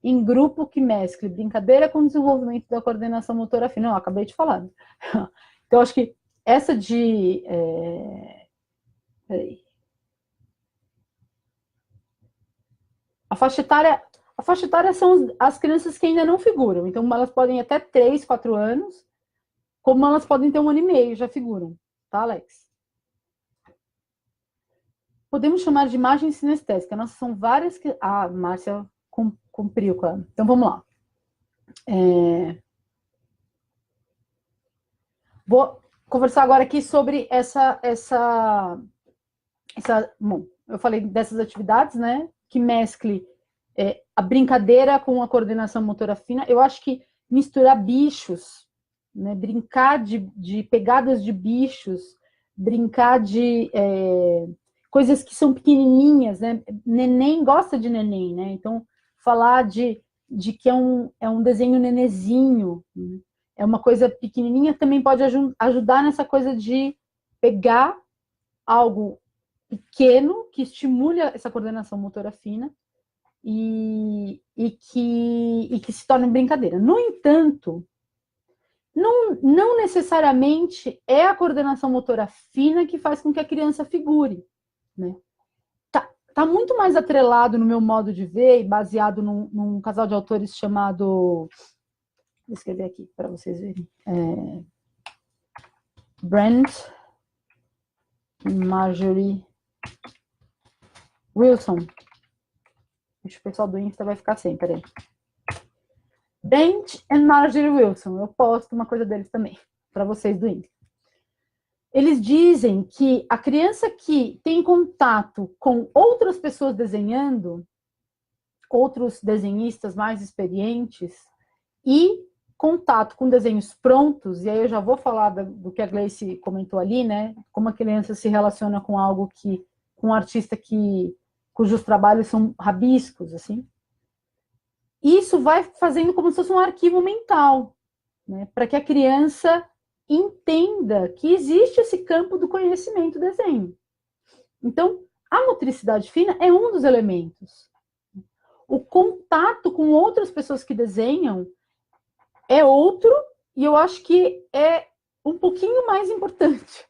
em grupo que mescle brincadeira com desenvolvimento da coordenação motora fina? Não, acabei de falar. Então, acho que essa de... Peraí. A faixa etária são as crianças que ainda não figuram. Então, elas podem até 3, 4 anos, como elas podem ter 1 ano e meio, já figuram. Tá, Alex? Podemos chamar de imagem sinestésica. Nossa, são várias que... Ah, Márcia cumpriu com ela. Então, vamos lá. Vou conversar agora aqui sobre bom, eu falei dessas atividades, né? Que mescle a brincadeira com a coordenação motora fina. Eu acho que misturar bichos, né? Brincar de pegadas de bichos, brincar de coisas que são pequenininhas, né? Neném gosta de neném, né? Então, falar de que é um desenho nenezinho, né? É uma coisa pequenininha, também pode ajudar nessa coisa de pegar algo pequeno que estimule essa coordenação motora fina e que se torne brincadeira. No entanto, não necessariamente é a coordenação motora fina que faz com que a criança figure, né? Tá muito mais atrelado no meu modo de ver, baseado num casal de autores chamado... Vou escrever aqui para vocês verem. Brent e Marjorie Wilson. O pessoal do Insta vai ficar sem, peraí. Dent and Marjorie Wilson. Eu posto uma coisa deles também, para vocês do INSPE. Eles dizem que a criança que tem contato com outras pessoas desenhando, outros desenhistas mais experientes, e contato com desenhos prontos, e aí eu já vou falar do que a Gleice comentou ali, né? Como a criança se relaciona com algo que, com um artista cujos trabalhos são rabiscos, assim. Isso vai fazendo como se fosse um arquivo mental, né? Para que a criança entenda que existe esse campo do conhecimento do desenho. Então, a motricidade fina é um dos elementos. O contato com outras pessoas que desenham é outro, e eu acho que é um pouquinho mais importante.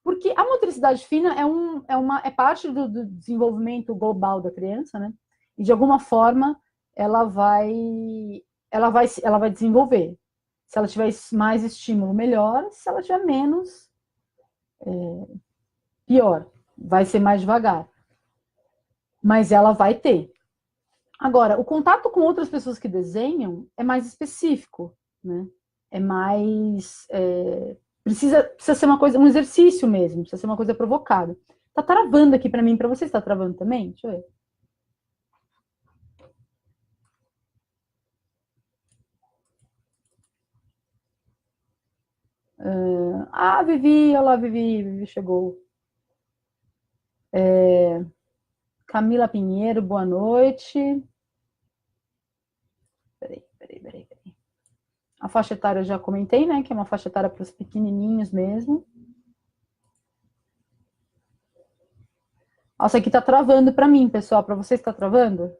Porque a motricidade fina é parte do desenvolvimento global da criança, né? E de alguma forma ela vai desenvolver. Se ela tiver mais estímulo, melhor. Se ela tiver menos, pior. Vai ser mais devagar. Mas ela vai ter. Agora, o contato com outras pessoas que desenham é mais específico, né? É mais... precisa ser uma coisa, um exercício mesmo. Precisa ser uma coisa provocada. Tá travando aqui para mim. Para você está travando também? Deixa eu ver. Vivi, olá, Vivi chegou. Camila Pinheiro, boa noite. Peraí. A faixa etária eu já comentei, né? Que é uma faixa etária para os pequenininhos mesmo. Nossa, aqui tá travando para mim, pessoal. Para vocês está travando?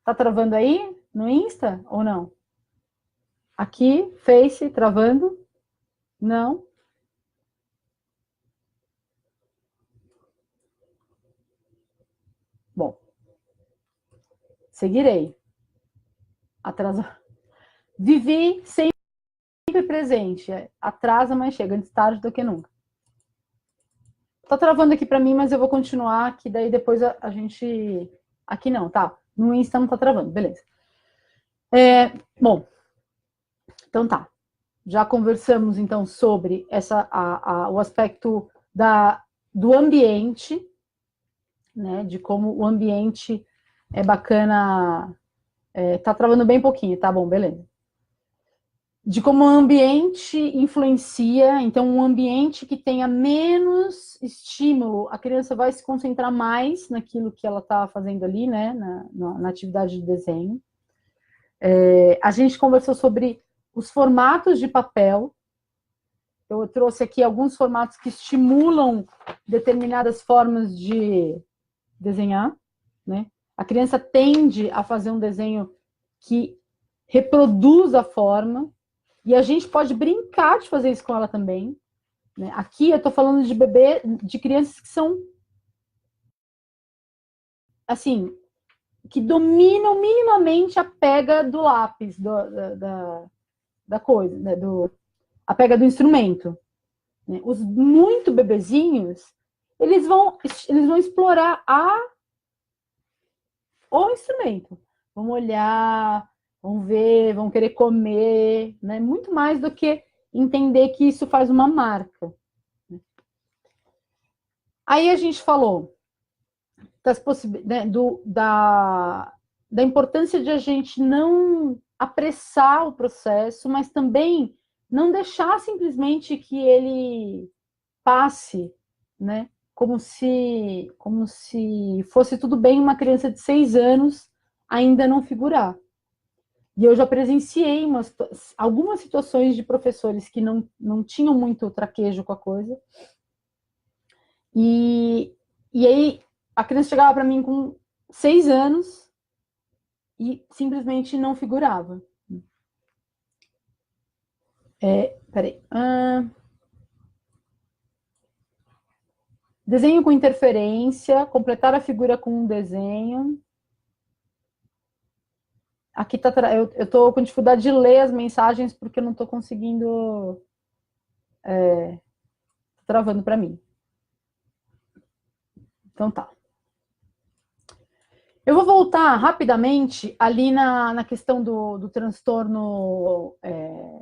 Tá travando aí no Insta ou não? Aqui, Face, travando? Não. Bom, seguirei. Atrasa. Vivi sempre presente. Atrasa, mas chega antes tarde do que nunca. Tá travando aqui para mim, mas eu vou continuar, que daí depois a gente... Aqui não, tá? No Insta não tá travando, beleza. Bom, então tá. Já conversamos, então, sobre o aspecto do ambiente, né? De como o ambiente é bacana... tá travando bem pouquinho, tá bom, beleza. De como o ambiente influencia, então um ambiente que tenha menos estímulo, a criança vai se concentrar mais naquilo que ela está fazendo ali, né, na atividade de desenho. A gente conversou sobre os formatos de papel. Eu trouxe aqui alguns formatos que estimulam determinadas formas de desenhar, né? A criança tende a fazer um desenho que reproduz a forma, e a gente pode brincar de fazer isso com ela também, né? Aqui eu estou falando de bebê, de crianças que são, assim, que dominam minimamente a pega do lápis, da coisa, né? A pega do instrumento. Né? Os muito bebezinhos, eles vão explorar o instrumento. Vão olhar, vão ver, vão querer comer, né? Muito mais do que entender que isso faz uma marca. Aí a gente falou né, da importância de a gente não apressar o processo, mas também não deixar simplesmente que ele passe, né? Como se fosse tudo bem uma criança de 6 anos ainda não figurar. E eu já presenciei algumas situações de professores que não tinham muito traquejo com a coisa. E aí a criança chegava para mim com 6 anos e simplesmente não figurava. Peraí. Desenho com interferência, completar a figura com um desenho. Aqui tá. Eu estou com dificuldade de ler as mensagens porque eu não estou conseguindo. Travando para mim. Então tá. Eu vou voltar rapidamente ali na questão do transtorno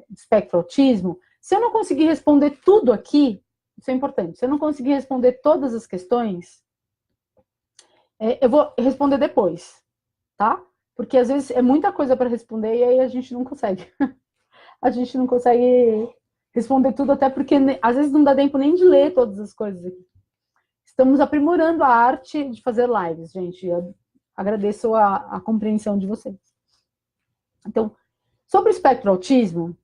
de espectro autismo. Se eu não conseguir responder tudo aqui, isso é importante, se eu não conseguir responder todas as questões, eu vou responder depois, tá? Porque às vezes é muita coisa para responder e aí a gente não consegue. A gente não consegue responder tudo, até porque às vezes não dá tempo nem de ler todas as coisas aqui. Estamos aprimorando a arte de fazer lives, gente. Eu agradeço a compreensão de vocês. Então, sobre o espectro autismo,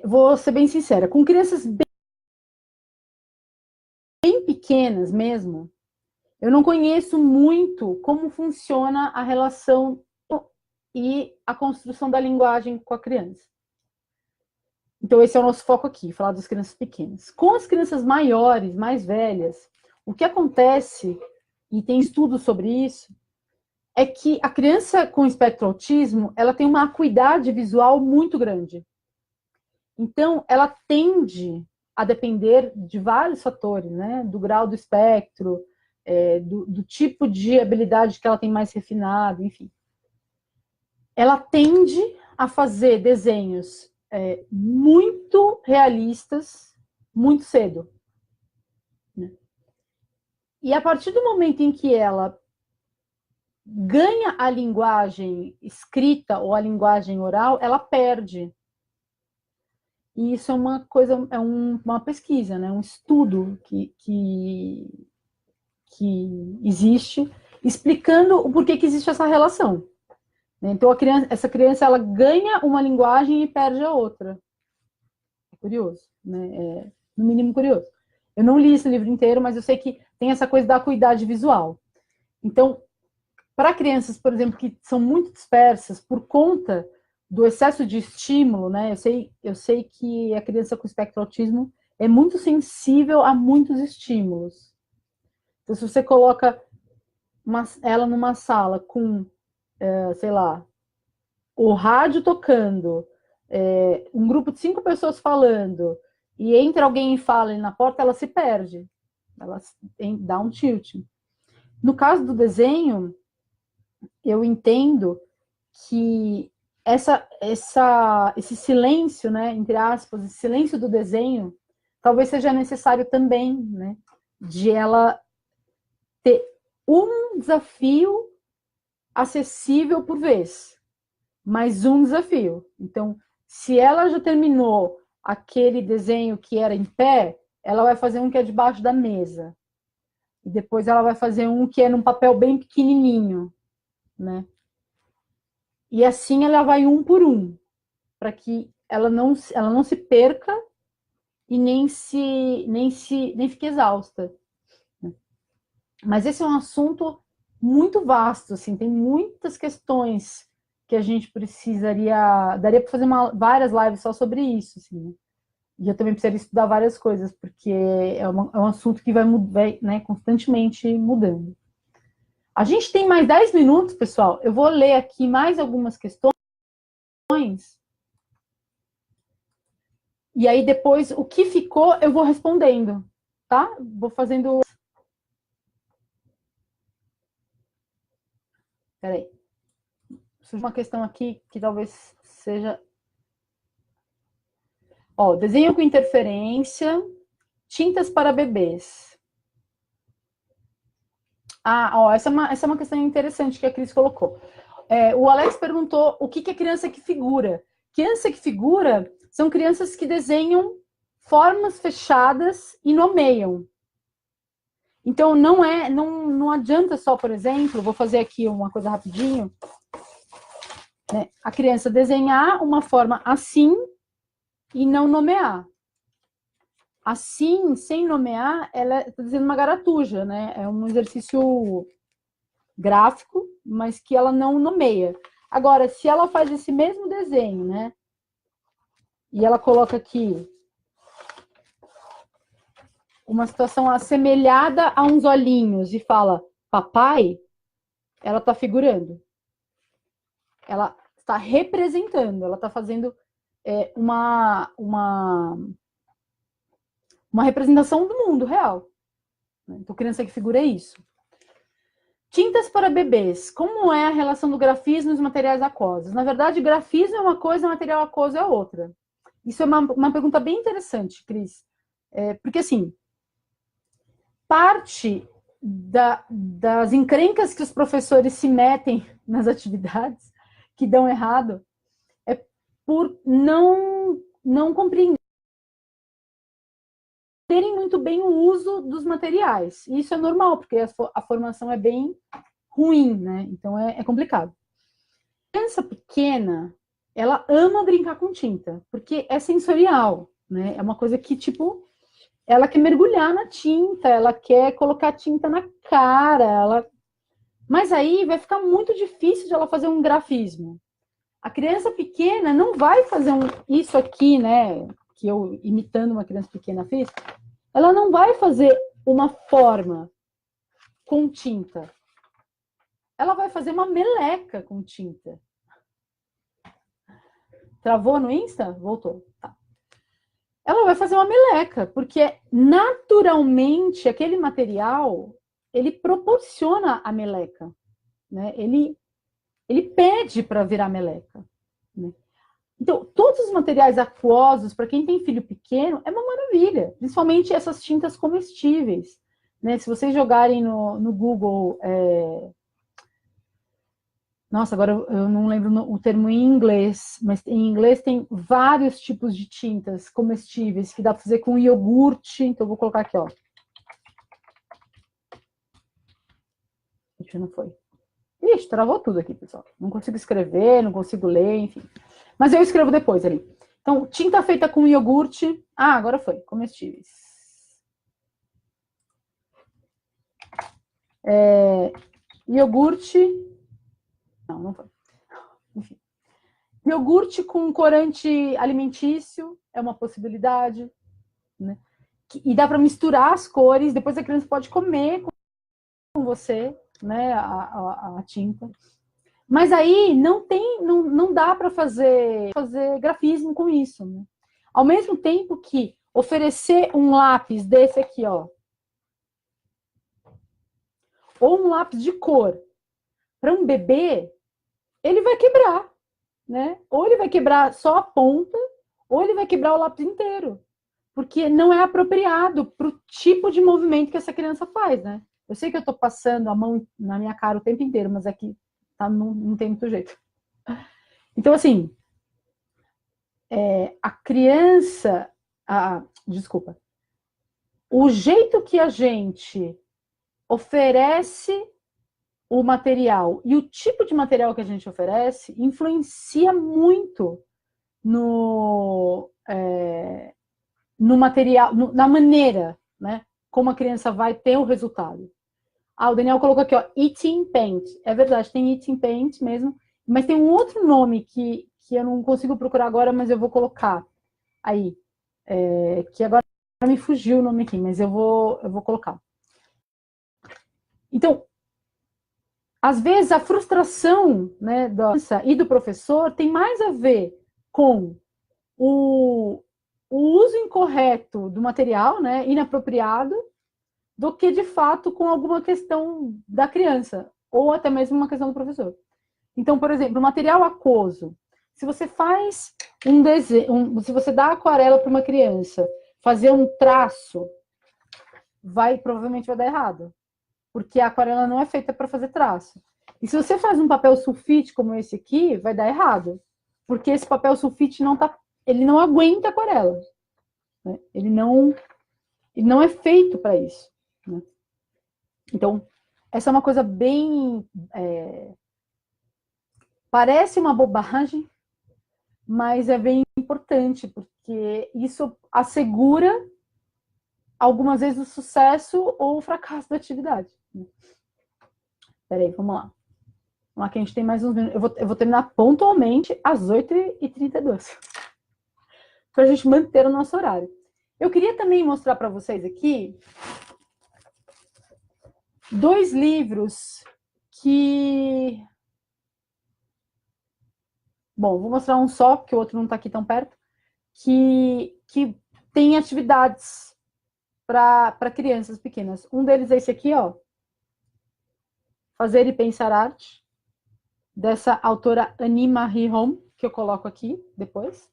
vou ser bem sincera, com crianças bem pequenas mesmo, eu não conheço muito como funciona a relação e a construção da linguagem com a criança. Então, esse é o nosso foco aqui, falar das crianças pequenas. Com as crianças maiores, mais velhas, o que acontece, e tem estudos sobre isso, é que a criança com espectro autismo, ela tem uma acuidade visual muito grande. Então, ela tende a depender de vários fatores, né? Do grau do espectro, do tipo de habilidade que ela tem mais refinado, enfim. Ela tende a fazer desenhos muito realistas muito cedo. Né? E a partir do momento em que ela ganha a linguagem escrita ou a linguagem oral, ela perde. E isso é uma coisa, uma pesquisa, né? Um estudo que existe, explicando o porquê que existe essa relação. Então, essa criança ela ganha uma linguagem e perde a outra. É curioso, né? No mínimo curioso. Eu não li esse livro inteiro, mas eu sei que tem essa coisa da acuidade visual. Então, para crianças, por exemplo, que são muito dispersas por conta do excesso de estímulo, né? Eu sei que a criança com espectro autismo é muito sensível a muitos estímulos. Então, se você coloca ela numa sala com, sei lá, o rádio tocando, um grupo de 5 pessoas falando, e entra alguém e fala na porta, ela se perde. Ela dá um tilt. No caso do desenho, eu entendo que esse silêncio, né, entre aspas, esse silêncio do desenho, talvez seja necessário também, né, de ela ter um desafio acessível por vez, mais um desafio. Então, se ela já terminou aquele desenho que era em pé, ela vai fazer um que é debaixo da mesa. E depois ela vai fazer um que é num papel bem pequenininho, né? E assim ela vai um por um, para que ela não se perca e nem fique exausta. Mas esse é um assunto muito vasto, assim, tem muitas questões que a gente daria para fazer várias lives só sobre isso, assim. E eu também precisaria estudar várias coisas, porque é um assunto que vai né, constantemente mudando. A gente tem mais 10 minutos, pessoal. Eu vou ler aqui mais algumas questões. E aí, depois, o que ficou, eu vou respondendo, tá? Vou fazendo... Peraí. Surge uma questão aqui que talvez seja... Ó, desenho com interferência, tintas para bebês. Ó, essa é uma questão interessante que a Cris colocou. O Alex perguntou o que é criança que figura. Criança que figura são crianças que desenham formas fechadas e nomeiam. Então, não adianta só, por exemplo, vou fazer aqui uma coisa rapidinho, né? A criança desenhar uma forma assim e não nomear. Assim, sem nomear, ela está dizendo uma garatuja, né? É um exercício gráfico, mas que ela não nomeia. Agora, se ela faz esse mesmo desenho, né? E ela coloca aqui uma situação assemelhada a uns olhinhos e fala papai, ela está figurando. Ela está representando, ela está fazendo uma representação do mundo real. Então, criança que figura é isso. Tintas para bebês. Como é a relação do grafismo e os materiais aquosos? Na verdade, grafismo é uma coisa, material aquoso é outra. Isso é uma pergunta bem interessante, Cris. Porque, assim, parte das encrencas que os professores se metem nas atividades, que dão errado, é por não compreender terem muito bem o uso dos materiais. E isso é normal, porque a formação é bem ruim, né? Então é complicado. A criança pequena, ela ama brincar com tinta, porque é sensorial, né? É uma coisa que, tipo, ela quer mergulhar na tinta, ela quer colocar tinta na cara, mas aí vai ficar muito difícil de ela fazer um grafismo. A criança pequena não vai fazer isso aqui, né? Que eu, imitando uma criança pequena, fiz. Ela não vai fazer uma forma com tinta. Ela vai fazer uma meleca com tinta. Travou no Insta? Voltou. Tá. Ela vai fazer uma meleca, porque naturalmente aquele material ele proporciona a meleca, né? Ele pede para virar meleca, né? Então, todos os materiais aquosos, para quem tem filho pequeno, é uma maravilha, principalmente essas tintas comestíveis, né? Se vocês jogarem no Google, nossa, agora eu não lembro o termo em inglês, mas em inglês tem vários tipos de tintas comestíveis que dá para fazer com iogurte. Então, eu vou colocar aqui, ó. Ixi, não foi. Ixi, travou tudo aqui, pessoal. Não consigo escrever, não consigo ler, enfim. Mas eu escrevo depois ali. Então, tinta feita com iogurte. Ah, agora foi. Comestíveis. Iogurte. Não foi. Enfim. Iogurte com corante alimentício é uma possibilidade, né? E dá para misturar as cores. Depois a criança pode comer com você, né? A tinta. Mas aí não dá para fazer grafismo com isso, né? Ao mesmo tempo que oferecer um lápis desse aqui, ó, ou um lápis de cor para um bebê, ele vai quebrar, né? Ou ele vai quebrar só a ponta, ou ele vai quebrar o lápis inteiro, porque não é apropriado para o tipo de movimento que essa criança faz, né? Eu sei que eu estou passando a mão na minha cara o tempo inteiro, mas aqui tá, não tem muito jeito. Então, assim, a criança, desculpa, o jeito que a gente oferece o material e o tipo de material que a gente oferece influencia muito no material, na maneira, né, como a criança vai ter o resultado. O Daniel colocou aqui, ó, Eating Paint. É verdade, tem Eating Paint mesmo, mas tem um outro nome que eu não consigo procurar agora, mas eu vou colocar aí, que agora me fugiu o nome aqui, mas eu vou colocar. Então, às vezes a frustração, né, da criança e do professor tem mais a ver com o uso incorreto do material, né, inapropriado, do que de fato com alguma questão da criança, ou até mesmo uma questão do professor. Então, por exemplo, material aquoso. Se você faz um desenho, se você dá aquarela para uma criança fazer um traço, provavelmente vai dar errado, porque a aquarela não é feita para fazer traço. E se você faz um papel sulfite como esse aqui, vai dar errado, porque esse papel sulfite ele não aguenta aquarela, né? Ele não é feito para isso, né? Então, essa é uma coisa bem parece uma bobagem, mas é bem importante, porque isso assegura algumas vezes o sucesso ou o fracasso da atividade. Peraí, vamos lá. Vamos lá que a gente tem mais uns minutos. Eu vou terminar pontualmente às 8h32. Para a gente manter o nosso horário. Eu queria também mostrar para vocês aqui 2 livros que... Bom, vou mostrar um só, porque o outro não está aqui tão perto, que tem atividades para crianças pequenas. Um deles é esse aqui, ó. Fazer e Pensar Arte, dessa autora Annie Marie Home, que eu coloco aqui depois.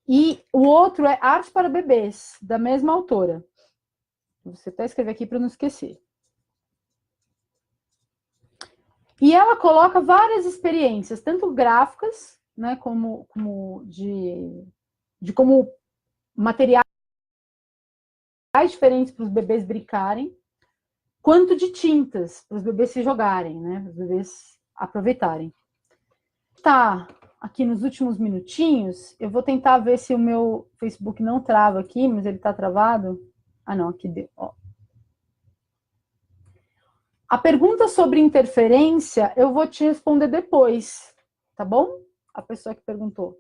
E o outro é Arte para Bebês, da mesma autora. Você até escrever aqui para não esquecer. E ela coloca várias experiências, tanto gráficas, né, como de como materiais diferentes para os bebês brincarem, quanto de tintas para os bebês se jogarem, né, para os bebês aproveitarem. Tá, aqui nos últimos minutinhos, eu vou tentar ver se o meu Facebook não trava aqui, mas ele está travado. Ah, não, aqui deu. Ó. A pergunta sobre interferência, eu vou te responder depois, tá bom? A pessoa que perguntou.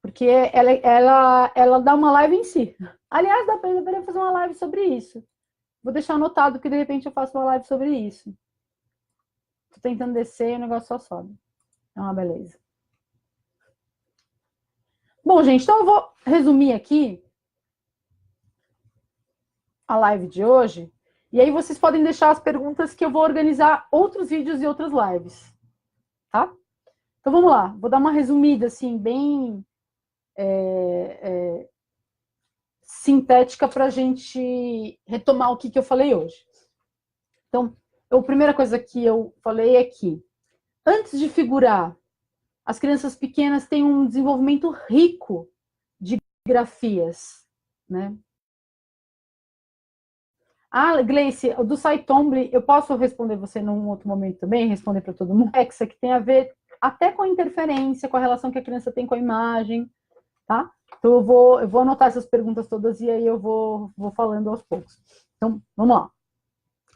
Porque ela dá uma live em si. Aliás, dá para fazer uma live sobre isso. Vou deixar anotado que, de repente, eu faço uma live sobre isso. Tô tentando descer e o negócio só sobe. É uma beleza. Bom, gente, então eu vou resumir aqui a live de hoje. E aí vocês podem deixar as perguntas que eu vou organizar outros vídeos e outras lives. Tá? Então vamos lá. Vou dar uma resumida, assim, bem sintética para a gente retomar o que eu falei hoje. Então, a primeira coisa que eu falei é que, antes de figurar, as crianças pequenas têm um desenvolvimento rico de grafias, né? Ah, Gleice, do Saitombre, eu posso responder você num outro momento também, responder para todo mundo? É que tem a ver até com a interferência, com a relação que a criança tem com a imagem, tá? Então, eu vou anotar essas perguntas todas e aí eu vou falando aos poucos. Então, vamos lá.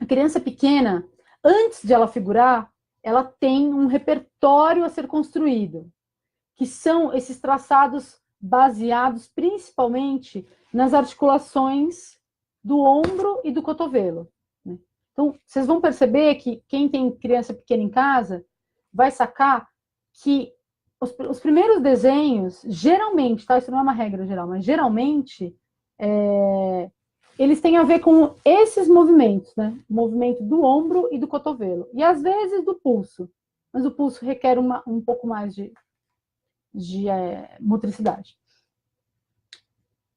A criança pequena, antes de ela figurar, ela tem um repertório a ser construído, que são esses traçados baseados principalmente nas articulações do ombro e do cotovelo. Né? Então, vocês vão perceber que quem tem criança pequena em casa vai sacar que os primeiros desenhos, geralmente, tá? Isso não é uma regra geral, mas geralmente eles têm a ver com esses movimentos, né? O movimento do ombro e do cotovelo. E às vezes do pulso. Mas o pulso requer um pouco mais de motricidade.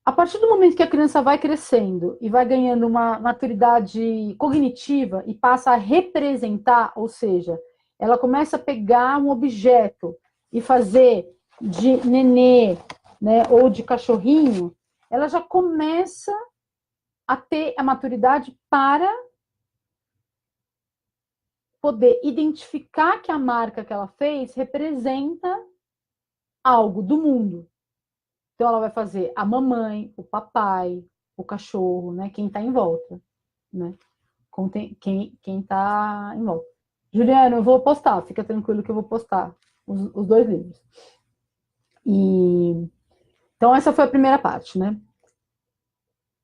A partir do momento que a criança vai crescendo e vai ganhando uma maturidade cognitiva e passa a representar, ou seja, ela começa a pegar um objeto e fazer de nenê, né, ou de cachorrinho, ela já começa a ter a maturidade para poder identificar que a marca que ela fez representa algo do mundo. Então, ela vai fazer a mamãe, o papai, o cachorro, né? Quem está em volta, né? Quem está em volta. Juliana, eu vou postar, fica tranquilo que eu vou postar os dois livros. Então, essa foi a primeira parte, né?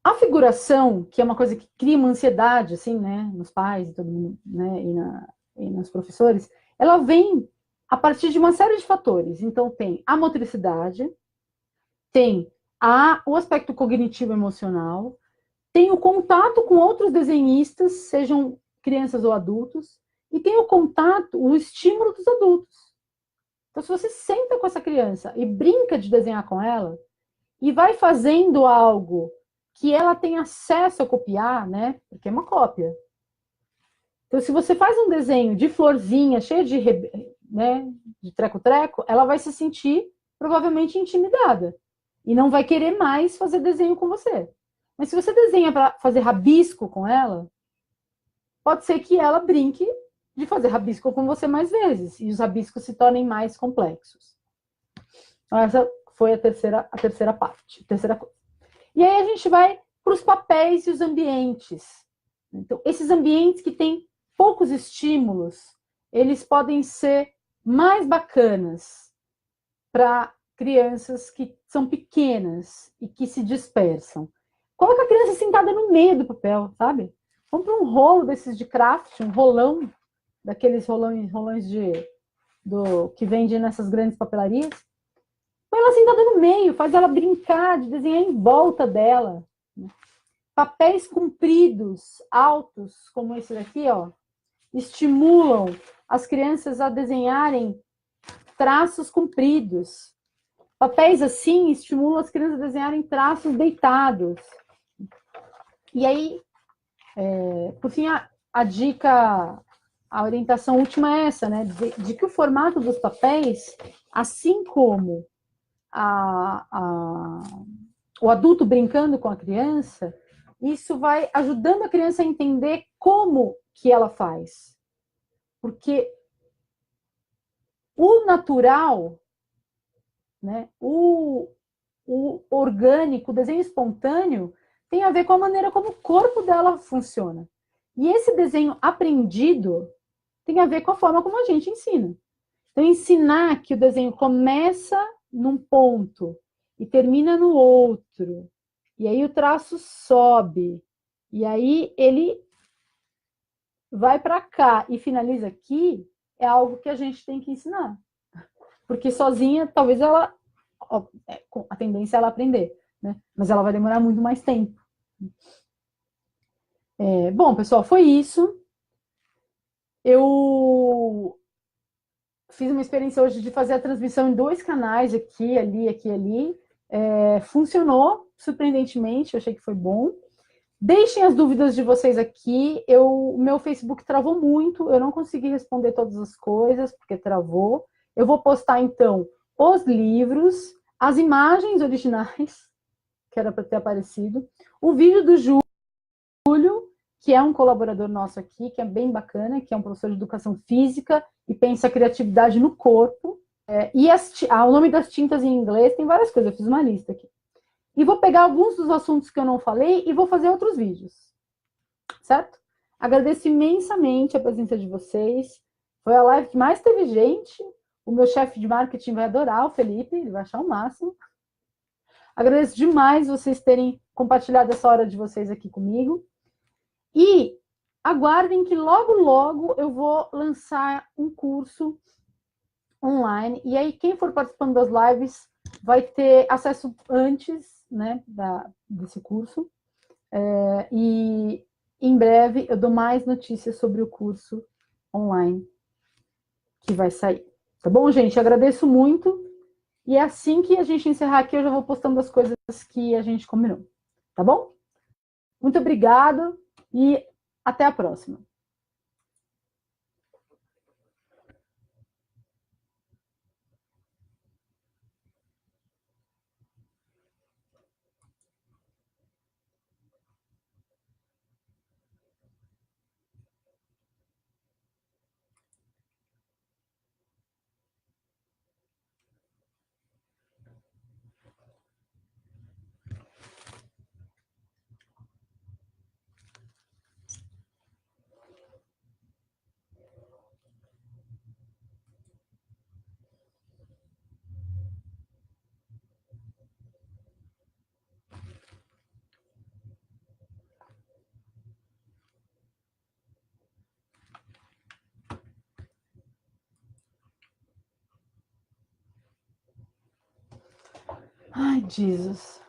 A figuração, que é uma coisa que cria uma ansiedade, assim, né? Nos pais e todo mundo, né? E nos professores, ela vem a partir de uma série de fatores. Então, tem a motricidade, tem o aspecto cognitivo emocional, tem o contato com outros desenhistas, sejam crianças ou adultos, e tem o contato, o estímulo dos adultos. Então, se você senta com essa criança e brinca de desenhar com ela, e vai fazendo algo que ela tem acesso a copiar, né? Porque é uma cópia. Então, se você faz um desenho de florzinha, cheio de, né, de treco-treco, ela vai se sentir provavelmente intimidada. E não vai querer mais fazer desenho com você. Mas se você desenha para fazer rabisco com ela, pode ser que ela brinque de fazer rabisco com você mais vezes. E os rabiscos se tornem mais complexos. Então, essa foi a terceira parte. A terceira coisa. E aí a gente vai para os papéis e os ambientes. Então, esses ambientes que têm poucos estímulos, eles podem ser mais bacanas para crianças que são pequenas e que se dispersam. Coloca a criança sentada no meio do papel, sabe? Vamos para um rolo desses de craft, um rolão, daqueles rolões que vende nessas grandes papelarias. Põe ela sentada no meio, faz ela brincar de desenhar em volta dela. papéis compridos, altos, como esse daqui, ó, estimulam as crianças a desenharem traços compridos. Papéis assim estimulam as crianças a desenharem traços deitados. E aí, por fim, a dica, a orientação última é essa, né? De que o formato dos papéis, assim como o adulto brincando com a criança, isso vai ajudando a criança a entender como que ela faz. Porque o natural, né, o orgânico, o desenho espontâneo, tem a ver com a maneira como o corpo dela funciona. E esse desenho aprendido tem a ver com a forma como a gente ensina. Então, ensinar que o desenho começa num ponto e termina no outro, e aí o traço sobe, e aí ele vai para cá e finaliza aqui, é algo que a gente tem que ensinar. Porque sozinha, talvez ela, a tendência é ela aprender, né? Mas ela vai demorar muito mais tempo. Bom, pessoal, foi isso. Eu fiz uma experiência hoje de fazer a transmissão em 2 canais, aqui, ali, aqui, ali. Funcionou, surpreendentemente, eu achei que foi bom. Deixem as dúvidas de vocês aqui. O meu Facebook travou muito, eu não consegui responder todas as coisas, porque travou. Eu vou postar, então, os livros, as imagens originais, que era para ter aparecido, o vídeo do Júlio, que é um colaborador nosso aqui, que é bem bacana, que é um professor de educação física e pensa a criatividade no corpo. E o nome das tintas em inglês tem várias coisas, eu fiz uma lista aqui. E vou pegar alguns dos assuntos que eu não falei e vou fazer outros vídeos. Certo? Agradeço imensamente a presença de vocês. Foi a live que mais teve gente. O meu chefe de marketing vai adorar, o Felipe, ele vai achar o máximo. Agradeço demais vocês terem compartilhado essa hora de vocês aqui comigo. E aguardem que logo, logo eu vou lançar um curso online. E aí, quem for participando das lives vai ter acesso antes, né, desse curso. E em breve eu dou mais notícias sobre o curso online que vai sair. Tá bom, gente? Agradeço muito. E é assim que a gente encerrar aqui, eu já vou postando as coisas que a gente combinou. Tá bom? Muito obrigada e até a próxima. Ai, Jesus.